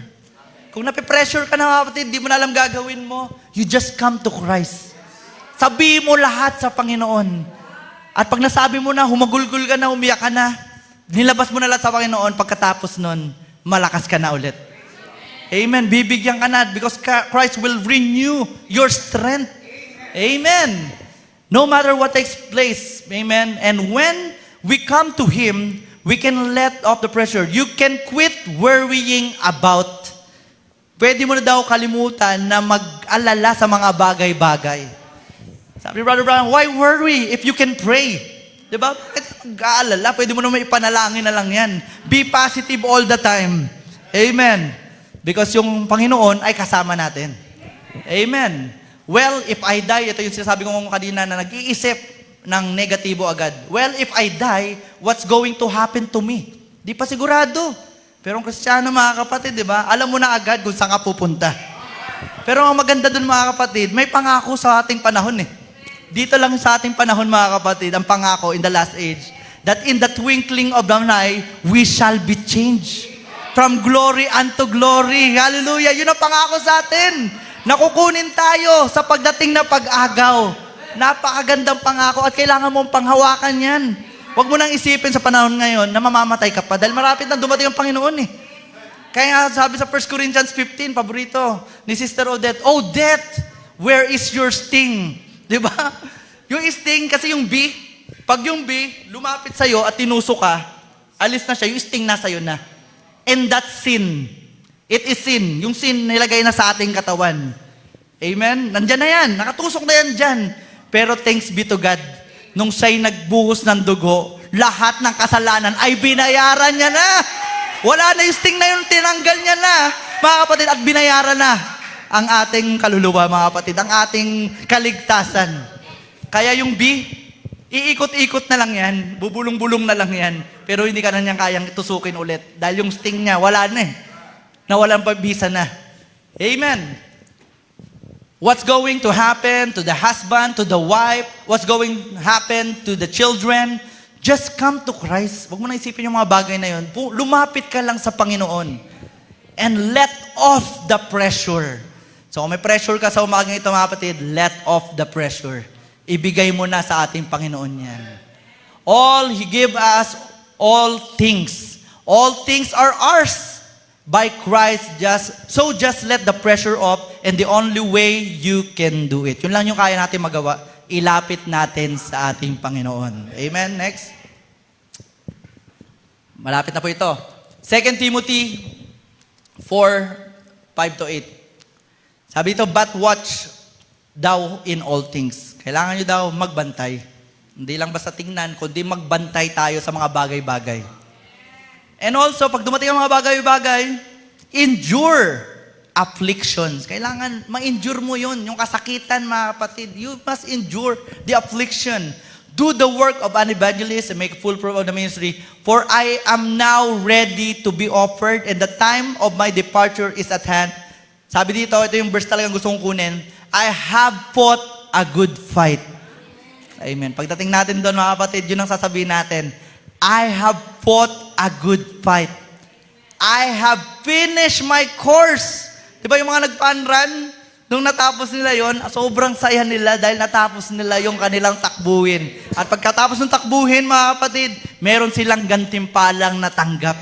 Kung napipressure ka na mga kapatid, di mo na alam gagawin mo, you just come to Christ. Sabihin mo lahat sa Panginoon. At pag nasabi mo na, humagulgul ka na, umiyak ka na, nilabas mo na lahat sa Panginoon, pagkatapos nun, malakas ka na ulit. Amen. Bibigyan ka na because Christ will renew your strength. Amen. No matter what takes place. Amen. And when we come to Him, we can let off the pressure. You can quit worrying about. Pwede mo na daw kalimutan na mag-alala sa mga bagay-bagay. Sabi ni Brother Brown, why worry if you can pray? Diba? Bakit mag-aalala? Pwede mo naman ipanalangin na lang yan. Be positive all the time. Amen. Because yung Panginoon ay kasama natin. Amen. Well, if I die, ito yung sinasabi ko kanina na nag-iisip ng negatibo agad. Well, if I die, what's going to happen to me? Di pa sigurado. Pero ang Kristiyano, mga kapatid, di ba? Alam mo na agad kung saan ka pupunta. Pero ang maganda dun, mga kapatid, may pangako sa ating panahon eh. Dito lang sa ating panahon, mga kapatid, ang pangako in the last age, that in the twinkling of an eye, we shall be changed. From glory unto glory. Hallelujah. Yun ang pangako sa atin. Nakukunin tayo sa pagdating na pag-agaw. Napakagandang pangako at kailangan mong panghawakan yan. Huwag mo nang isipin sa panahon ngayon na mamamatay ka pa dahil marapit na dumating ang Panginoon eh. Kaya nga sabi sa 1 Corinthians 15, paborito ni Sister Odette, oh death, where is your sting? Di ba? Yung sting kasi yung bee, pag yung bee lumapit sa'yo at tinuso ka, alis na siya, yung sting nasa iyo na. And that sin, it is sin. Yung sin nilagay na sa ating katawan. Amen? Nandyan na yan, nakatusok na yan dyan. Pero thanks be to God, nung siya'y nagbuhos ng dugo, lahat ng kasalanan ay binayaran niya na. Wala na yung sting na yun, tinanggal niya na. Mga kapatid, at binayaran na ang ating kaluluwa, mga kapatid, ang ating kaligtasan. Kaya yung bee, iikot-ikot na lang yan, bubulong-bulong na lang yan, pero hindi ka na niyang kayang tusukin ulit. Dahil yung sting niya, wala na eh. Nawalan pa bisa na. Amen. What's going to happen to the husband, to the wife, what's going to happen to the children, just come to Christ. Huwag mo na isipin yung mga bagay na yun. Lumapit ka lang sa Panginoon. And let off the pressure. So kung may pressure ka sa umagang ito, mga kapatid, let off the pressure. Ibigay mo na sa ating Panginoon yan. All He give us, all things. All things are ours. By Christ, just let the pressure off, and the only way you can do it. Yun lang yung kaya natin magawa. Ilapit natin sa ating Panginoon. Amen? Next. Malapit na po ito. 2 Timothy 4:5-8. Sabi dito, but watch thou in all things. Kailangan nyo daw magbantay. Hindi lang basta tingnan, kundi magbantay tayo sa mga bagay-bagay. And also, pag dumating ang mga bagay-bagay, endure afflictions. Kailangan ma-endure mo yun. Yung kasakitan, mga kapatid. You must endure the affliction. Do the work of an evangelist and make full proof of the ministry. For I am now ready to be offered and the time of my departure is at hand. Sabi dito, ito yung verse talagang gusto kong kunin. I have fought a good fight. Amen. Pagdating natin doon, mga kapatid, yun ang sasabihin natin. I have fought a good fight. I have finished my course. Di ba yung mga nag-fun-run? Nung natapos nila yon, sobrang saya nila dahil natapos nila yung kanilang takbuhin. At pagkatapos ng takbuhin, mga kapatid, meron silang gantimpalang natanggap.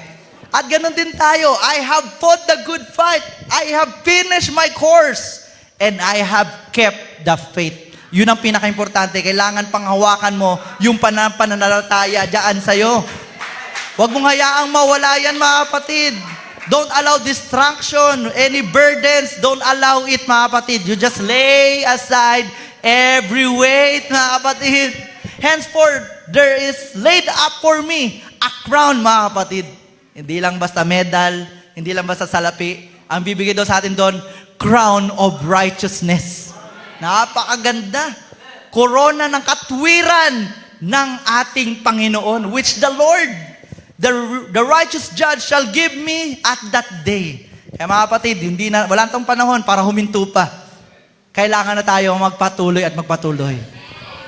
At ganun din tayo. I have fought the good fight. I have finished my course. And I have kept the faith. Yun ang pinaka-importante. Kailangan panghawakan mo yung pananampalataya dyan sa'yo. Huwag mong hayaang mawala yan, mga kapatid. Don't allow distraction, any burdens, don't allow it, mga kapatid. You just lay aside every weight, mga kapatid. Henceforth, there is laid up for me a crown, mga kapatid. Hindi lang basta medal, hindi lang basta salapi. Ang bibigay daw sa atin doon, crown of righteousness. Napakaganda. Corona ng katwiran ng ating Panginoon, which the Lord, the righteous judge shall give me at that day. Kaya mga kapatid, wala tong panahon para huminto pa. Kailangan na tayo magpatuloy at magpatuloy.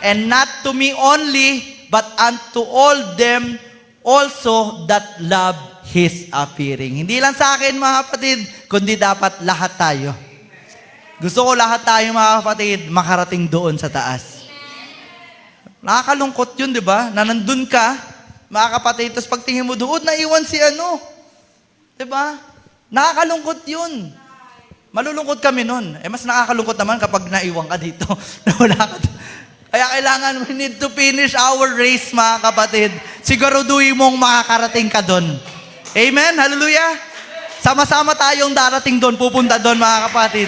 And not to me only, but unto all them also that love His appearing. Hindi lang sa akin, mga kapatid, kundi dapat lahat tayo. Gusto ko lahat tayo, mga kapatid, makarating doon sa taas. Nakakalungkot yun, di ba? Na nandun ka, mga kapatid, tapos pagtingin mo doon, naiwan si ano. Di ba? Nakakalungkot yun. Malulungkot kami nun. Mas nakakalungkot naman kapag naiwan ka dito. Wala ka. Kaya kailangan, we need to finish our race, mga kapatid. Siguraduhin mong makakarating ka doon. Amen? Hallelujah? Sama-sama tayong darating doon, pupunta doon, mga kapatid.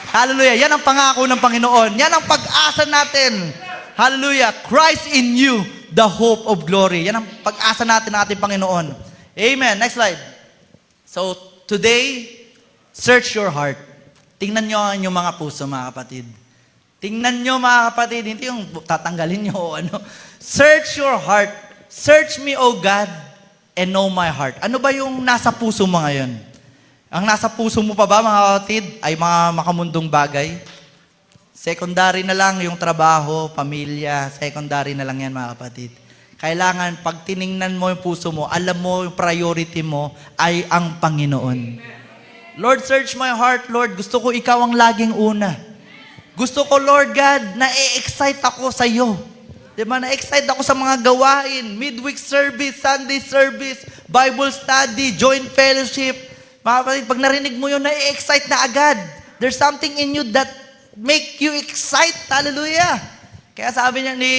Hallelujah. Yan ang pangako ng Panginoon. Yan ang pag-asa natin. Hallelujah. Christ in you, the hope of glory. Yan ang pag-asa natin ng ating Panginoon. Amen. Next slide. So, today, search your heart. Tingnan nyo ang inyong mga puso, mga kapatid. Tingnan nyo, mga kapatid. Hindi yung tatanggalin nyo o ano. Search your heart. Search me, O God, and know my heart. Ano ba yung nasa puso mo ngayon? Ang nasa puso mo pa ba, mga kapatid, ay mga makamundong bagay? Secondary na lang yung trabaho, pamilya, secondary na lang yan, mga kapatid. Kailangan, pag tiningnan mo yung puso mo, alam mo yung priority mo ay ang Panginoon. Lord, search my heart, Lord. Gusto ko ikaw ang laging una. Gusto ko, Lord God, na-excite ako sa iyo. Diba? Na-excite ako sa mga gawain, midweek service, Sunday service, Bible study, joint fellowship. Mga kapatid, pag narinig mo yun, na-excite na agad. There's something in you that make you excite. Hallelujah. Kaya sabi niya ni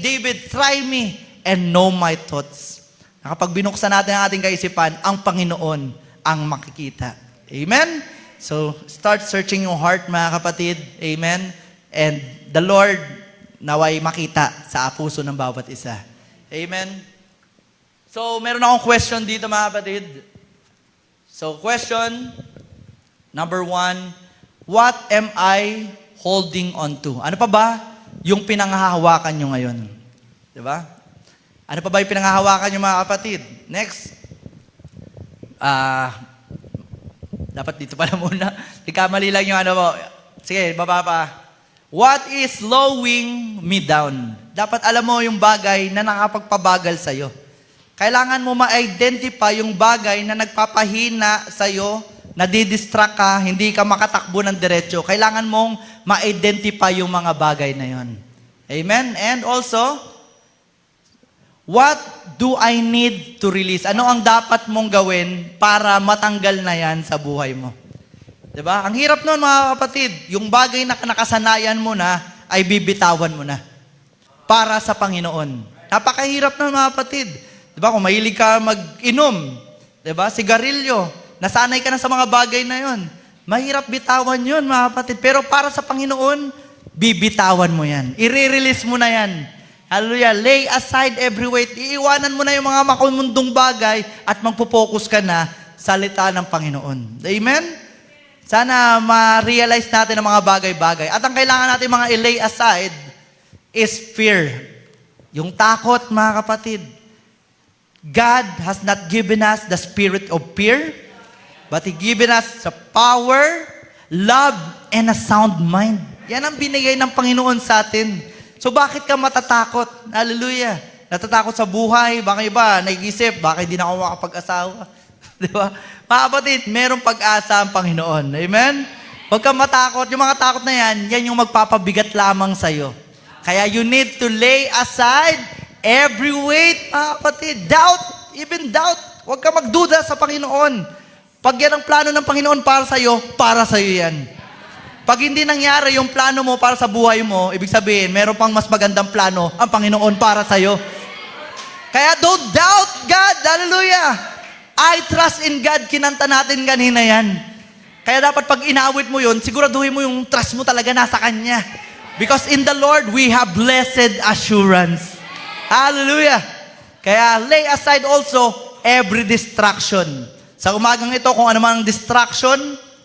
David, try me and know my thoughts. Kapag binuksan natin ang ating kaisipan, ang Panginoon ang makikita. Amen? So, start searching your heart, mga kapatid. Amen? And the Lord, naway makita sa puso ng bawat isa. Amen? So, meron akong question dito, mga kapatid. So, question number 1, what am I holding on to? Ano pa ba yung pinanghahawakan nyo ngayon? Diba? Ano pa ba yung pinanghahawakan nyo, mga kapatid? Next. Dapat dito pala muna. Ikamali lang yung ano mo. Sige, baba pa. What is slowing me down? Dapat alam mo yung bagay na nakapagpabagal sa'yo. Kailangan mo ma-identify yung bagay na nagpapahina sa'yo, nadidistract ka, hindi ka makatakbo ng diretso. Kailangan mong ma-identify yung mga bagay na yon. Amen? And also, what do I need to release? Ano ang dapat mong gawin para matanggal na yan sa buhay mo? Diba? Ang hirap nun, mga kapatid. Yung bagay na nakasanayan mo na, ay bibitawan mo na. Para sa Panginoon. Napakahirap nun, mga kapatid. Di ba? Kung mahilig ka mag-inom, di ba? Sigarilyo, nasanay ka na sa mga bagay na yon. Mahirap bitawan yun, mga kapatid. Pero para sa Panginoon, bibitawan mo yan. I-release mo na yan. Hallelujah. Lay aside every weight. Iiwanan mo na yung mga makumundong bagay at magpo-focus ka na sa salita ng Panginoon. Amen? Sana ma-realize natin ang mga bagay-bagay. At ang kailangan natin mga i-lay aside is fear. Yung takot, mga kapatid. God has not given us the spirit of fear, but He given us the power, love, and a sound mind. Yan ang binigay ng Panginoon sa atin. So bakit ka matatakot? Hallelujah. Natatakot sa buhay. Baka iba, nag-isip, baka hindi na ako makapag-asawa. Di ba? Mga kapatid, merong pag-asa ang Panginoon. Amen? Huwag kang matakot. Yung mga takot na yan, yan yung magpapabigat lamang sa'yo. Kaya you need to lay aside every weight, mga kapatid. Doubt, even doubt. Huwag ka magduda sa Panginoon. Pag yan ang plano ng Panginoon para sa'yo yan. Pag hindi nangyari yung plano mo para sa buhay mo, ibig sabihin, meron pang mas magandang plano ang Panginoon para sa'yo. Kaya don't doubt God. Hallelujah. I trust in God. Kinanta natin kanina yan. Kaya dapat pag inawit mo yun, siguraduhin mo yung trust mo talaga nasa Kanya. Because in the Lord, we have blessed assurance. Hallelujah. Kaya lay aside also every distraction. Sa umagang ito, kung ano man ang distraction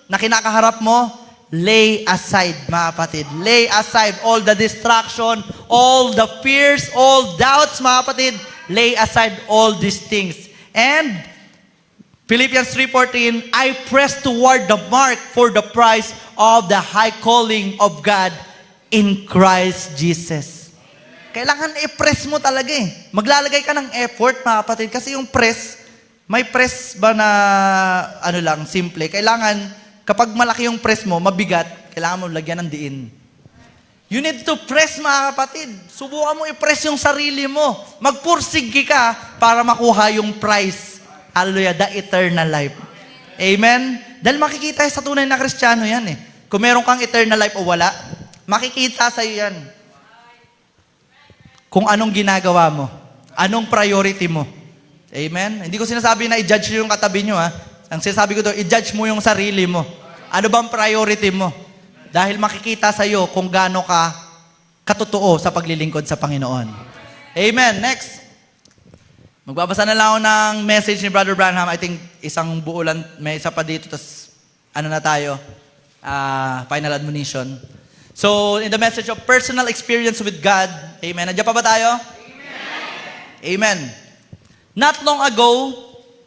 na kinakaharap mo, lay aside, mga kapatid. Lay aside all the distraction, all the fears, all doubts, mga kapatid. Lay aside all these things. And Philippians 3:14, I press toward the mark for the prize of the high calling of God in Christ Jesus. Kailangan i-press mo talaga eh. Maglalagay ka ng effort, mga kapatid. Kasi yung press, may press ba na simple? Kailangan kapag malaki yung press mo, mabigat, kailangan mo lagyan ng diin. You need to press, mga kapatid. Subukan mo i-press yung sarili mo. Magpursige ka para makuha yung prize. Hallelujah, the eternal life. Amen? Dahil makikita sa tunay na Kristiyano yan eh. Kung meron kang eternal life o wala, makikita sa'yo yan. Kung anong ginagawa mo. Anong priority mo. Amen? Hindi ko sinasabi na i-judge yung katabi nyo ha. Ang sinasabi ko to, i-judge mo yung sarili mo. Ano bang priority mo? Dahil makikita sa'yo kung gaano ka katotoo sa paglilingkod sa Panginoon. Amen. Next. Magbabasa na lang ako ng message ni Brother Branham. I think isang buo lang, may isa pa dito, tapos na tayo? Final admonition. So, in the message of personal experience with God, amen. Nandiyan pa ba tayo? Amen. Amen. Not long ago,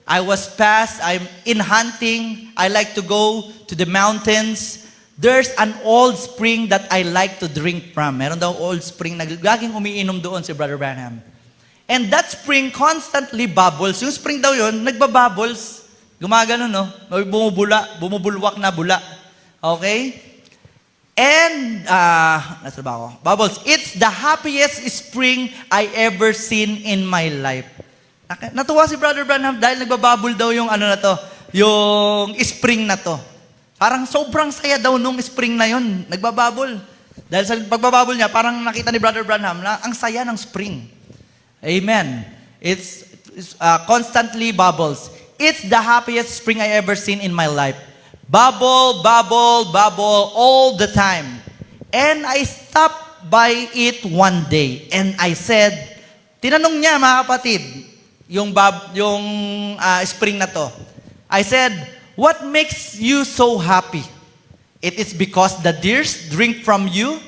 I'm in hunting. I like to go to the mountains. There's an old spring that I like to drink from. Meron daw old spring na laging umiinom doon si Brother Branham. And that spring constantly bubbles. Yung spring daw yun, nagbabubbles. Gumagano, no? Bumubulwak na bula. Okay? And, nasa ba ako? Bubbles. It's the happiest spring I ever seen in my life. Natuwa si Brother Branham dahil nagbabubble daw yung yung spring na to. Parang sobrang saya daw nung spring na yun. Nagbabubble. Dahil sa pagbabubble niya, parang nakita ni Brother Branham na ang saya ng spring. Amen. It's constantly bubbles. It's the happiest spring I ever seen in my life. Bubble, bubble, bubble all the time. And I stopped by it one day. And I said, tinanong niya mga kapatid, yung spring na to. I said, what makes you so happy? It is because the deers drink from you?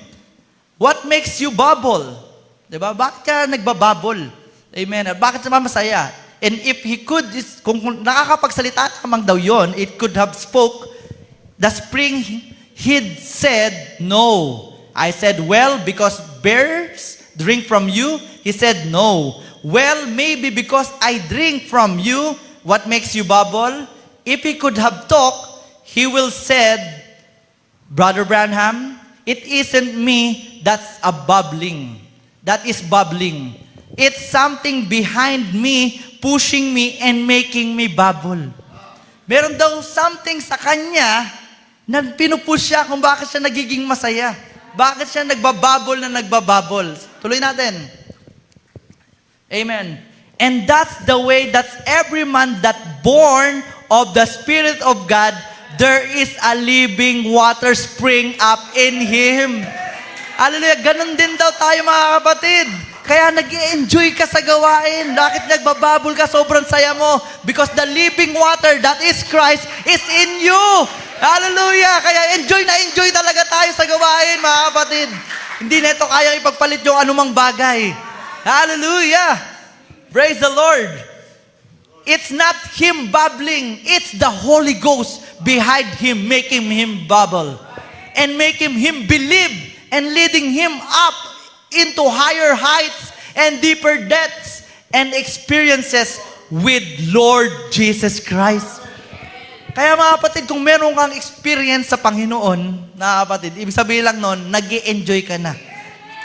What makes you bubble? Diba? Bakit ka nagbabubble? Amen. Bakit naman masaya? And if he could, kung nakakapagsalita namang daw yon, it could have spoke, the spring he'd said, no. I said, well, because bears drink from you? He said, no. Well, maybe because I drink from you, what makes you bubble? If he could have talked, he will said, Brother Branham, it isn't me that's a bubbling. That is bubbling. It's something behind me, pushing me and making me bubble. Meron daw something sa kanya na pinupush siya kung bakit siya nagiging masaya. Bakit siya nagbabubble na nagbabubble. Tuloy natin. Amen. And that's the way that every man that born of the Spirit of God, there is a living water spring up in him. Hallelujah. Ganun din daw tayo mga kapatid. Kaya nag-enjoy ka sa gawain. Bakit nagbababol ka? Sobrang saya mo. Because the living water that is Christ is in you. Hallelujah. Kaya enjoy talaga tayo sa gawain mga kapatid. Hindi na ito kayang ipagpalit yung anumang bagay. Hallelujah. Praise the Lord. It's not him babbling. It's the Holy Ghost behind him, making him babble. And making him believe and leading him up into higher heights and deeper depths and experiences with Lord Jesus Christ. Kaya mga kapatid, kung meron kang experience sa Panginoon, na kapatid, ibig sabihin lang nun, nag-i-enjoy ka na.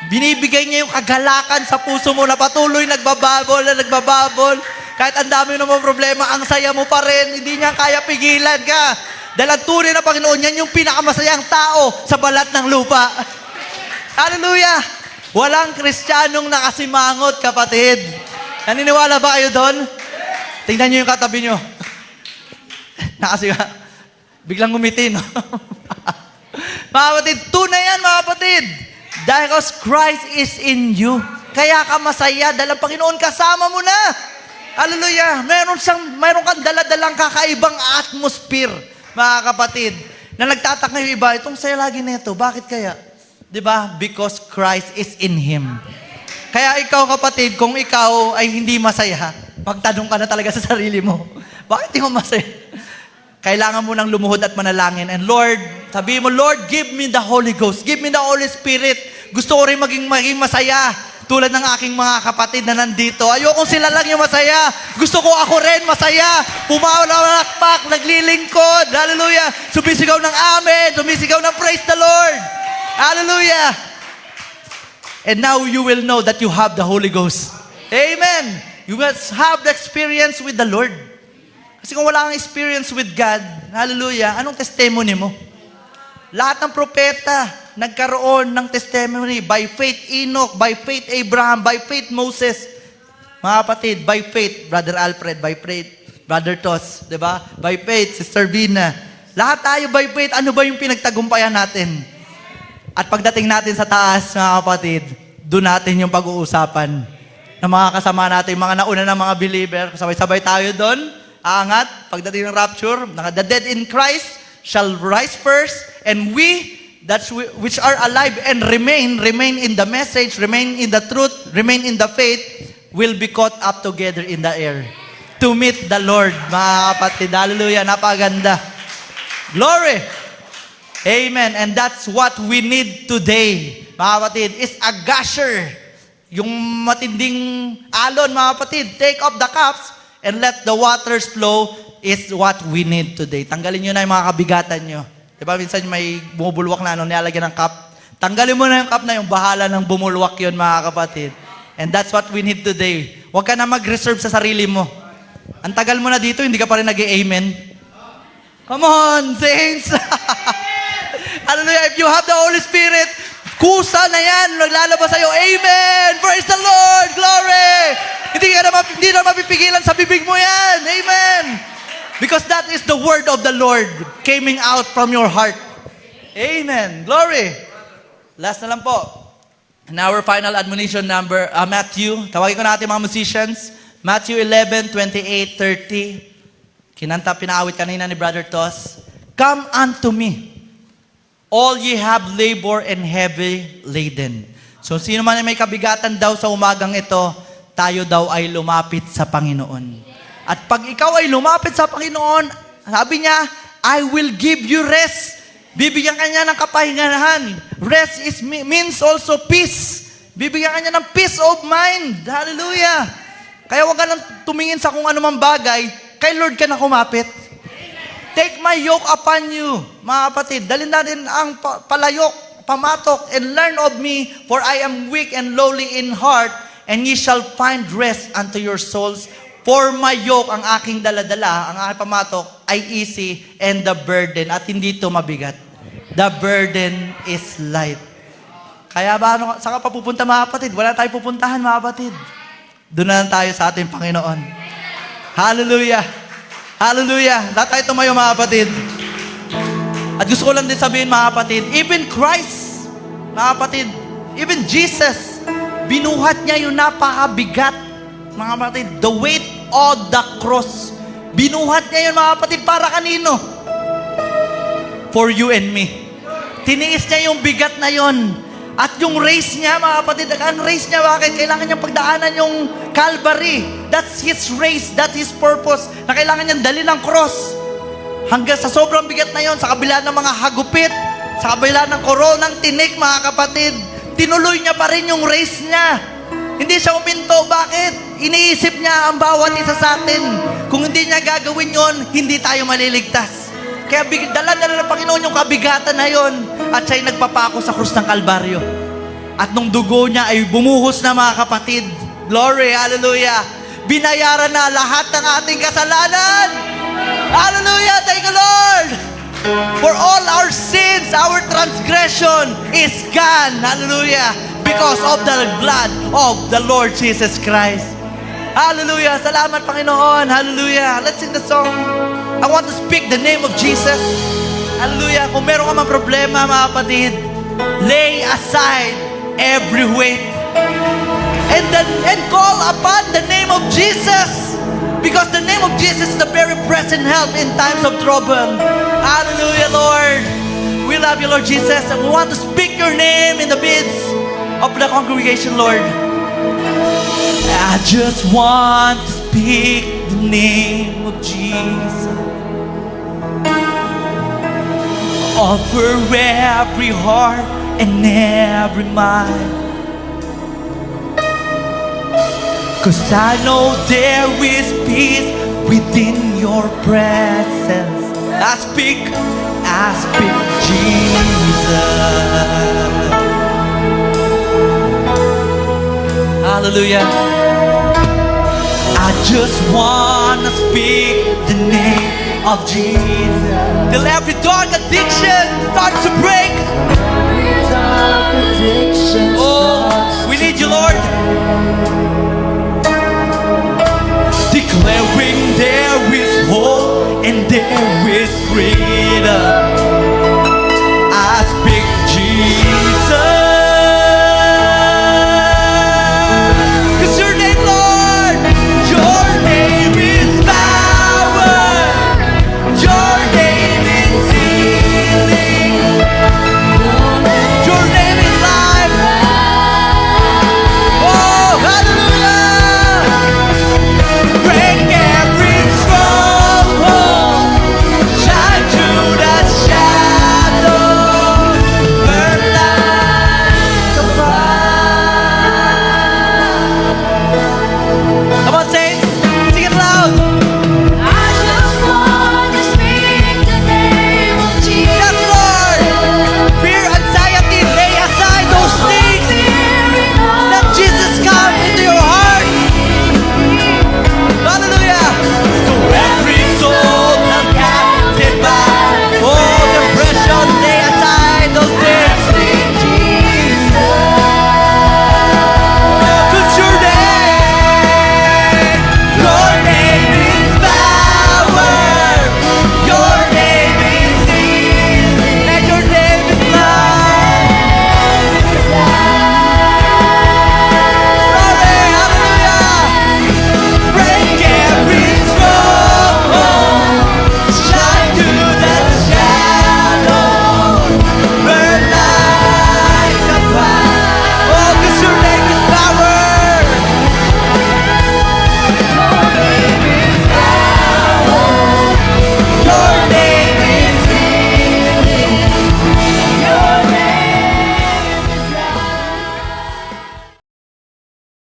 Binibigay niya yung kagalakan sa puso mo na patuloy nagbababol. Kahit ang dami ng mga problema, ang saya mo pa rin. Hindi niya kaya pigilan ka. Dahil ang tunay na Panginoon, yan yung pinakamasayang tao sa balat ng lupa. Hallelujah! Walang Kristiyanong nakasimangot, kapatid. Naniniwala ba kayo doon? Tingnan niyo yung katabi niyo. Biglang ngumiti, no? Mga kapatid, tunay yan, mga kapatid. Because Christ is in you. Kaya ka masaya dahil ang Panginoon kasama mo na. Hallelujah. Meron kang daladalang kakaibang atmosphere, mga kapatid, na nagtataka yung iba, itong saya lagi nito. Bakit kaya? Diba? Because Christ is in him. Kaya ikaw, kapatid, kung ikaw ay hindi masaya, pagtanong ka na talaga sa sarili mo, bakit hindi mo masaya? Kailangan mo nang lumuhod at manalangin. And Lord, sabihin mo, Lord, give me the Holy Ghost. Give me the Holy Spirit. Gusto ko rin maging masaya. Tulad ng aking mga kapatid na nandito. Ayokong sila lang yung masaya. Gusto ko ako rin masaya. Pumalakpak, naglilingkod. Hallelujah. Sumisigaw ng amen. Sumisigaw ng praise the Lord. Hallelujah. And now you will know that you have the Holy Ghost. Amen. You must have the experience with the Lord. Kasi kung wala kang experience with God, hallelujah, anong testimony mo? Lahat ng propeta nagkaroon ng testimony. By faith Enoch, by faith Abraham, by faith Moses. Mga kapatid, by faith, Brother Alfred, by faith, Brother Tos, di ba? By faith, Sister Vina. Lahat tayo by faith, ano ba yung pinagtagumpayan natin? At pagdating natin sa taas, mga kapatid, doon natin yung pag-uusapan ng mga kasama natin, mga nauna ng mga believer. Sabay-sabay tayo doon. Aangat, pagdating ng rapture, the dead in Christ shall rise first, and we which are alive and remain in the message, remain in the truth, remain in the faith, will be caught up together in the air to meet the Lord. Mga kapatid, hallelujah, napaganda. Glory! Amen. And that's what we need today, mga kapatid, is a gusher. Yung matinding alon, mga kapatid, take off the cups and let the waters flow is what we need today. Tanggalin nyo na yung mga kabigatan nyo. Diba minsan may bumubulwak na nilalagyan ng cup. Tanggalin mo na yung cup na yung bahala ng bumulwak yun, mga kapatid. And that's what we need today. Huwag ka na mag-reserve sa sarili mo. Ang tagal mo na dito, hindi ka pa rin nag-amen. Come on, saints! Hallelujah. If you have the Holy Spirit, kusa na yan. Naglalabas sa'yo. Amen! Praise the Lord! Glory! Hindi na mapipigilan sa bibig mo yan. Amen! Because that is the word of the Lord coming out from your heart. Amen. Glory. Last na lang po. And our final admonition number, Matthew. Tawagin ko natin mga musicians. Matthew 11:28-30. Kinanta, pinaawit kanina ni Brother Tos. Come unto me, all ye have labor and heavy laden. So sino man ay may kabigatan daw sa umagang ito, tayo daw ay lumapit sa Panginoon. At pag ikaw ay lumapit sa Panginoon, sabi niya, I will give you rest. Bibigyan ka niya ng kapahingahan. Rest means also peace. Bibigyan ka niya ng peace of mind. Hallelujah. Kaya huwag ka nang tumingin sa kung anumang bagay. Kay Lord ka na kumapit. Take my yoke upon you, mga kapatid. Dalhin natin ang palayok, pamatok, and learn of me, for I am weak and lowly in heart, and ye shall find rest unto your souls. For my yoke, ang aking daladala, ang aking pamatok, ay easy, and the burden, at hindi ito mabigat. The burden is light. Kaya ba, saan ka pa pupunta, mga kapatid? Wala tayong pupuntahan, mga kapatid. Doon na lang tayo sa ating Panginoon. Hallelujah! Hallelujah! Lahat tayo tumayo mga kapatid. At gusto ko lang din sabihin mga kapatid, even Christ, mga kapatid, even Jesus, binuhat niya yung napakabigat, mga kapatid, the weight of the cross. Binuhat niya yun mga kapatid para kanino? For you and me. Tiniis niya yung bigat na yon. At yung race niya, mga kapatid, ang race niya, bakit? Kailangan niyang pagdaanan yung Calvary. That's His race, that's His purpose, na kailangan niyang dali ng cross. Hanggang sa sobrang bigat na yon, sa kabila ng mga hagupit, sa kabila ng koronang tinik, mga kapatid, tinuloy niya pa rin yung race niya. Hindi siya uminto. Bakit? Iniisip niya ang bawat isa sa atin. Kung hindi niya gagawin yon, hindi tayo maliligtas. Kaya dala-dala ng Panginoon yung kabigatan na yon, at siya'y nagpapako sa krus ng Kalbaryo. At nung dugo niya ay bumuhos na mga kapatid. Glory, hallelujah. Binayaran na lahat ng ating kasalanan. Hallelujah, thank you Lord. For all our sins, our transgression is gone. Hallelujah. Because of the blood of the Lord Jesus Christ. Hallelujah. Salamat Panginoon. Hallelujah. Let's sing the song. I want to speak the name of Jesus. Hallelujah. Kung meron ka mang problema, mga kapatid, lay aside every weight and call upon the name of Jesus. Because the name of Jesus is the very present help in times of trouble. Hallelujah, Lord. We love you, Lord Jesus, and we want to speak your name in the midst of the congregation, Lord. I just want to speak the name of Jesus. Over every heart and every mind. 'Cause I know there is peace within your presence. I speak Jesus. Hallelujah. I just wanna speak the name of Jesus till every dark addiction starts to break.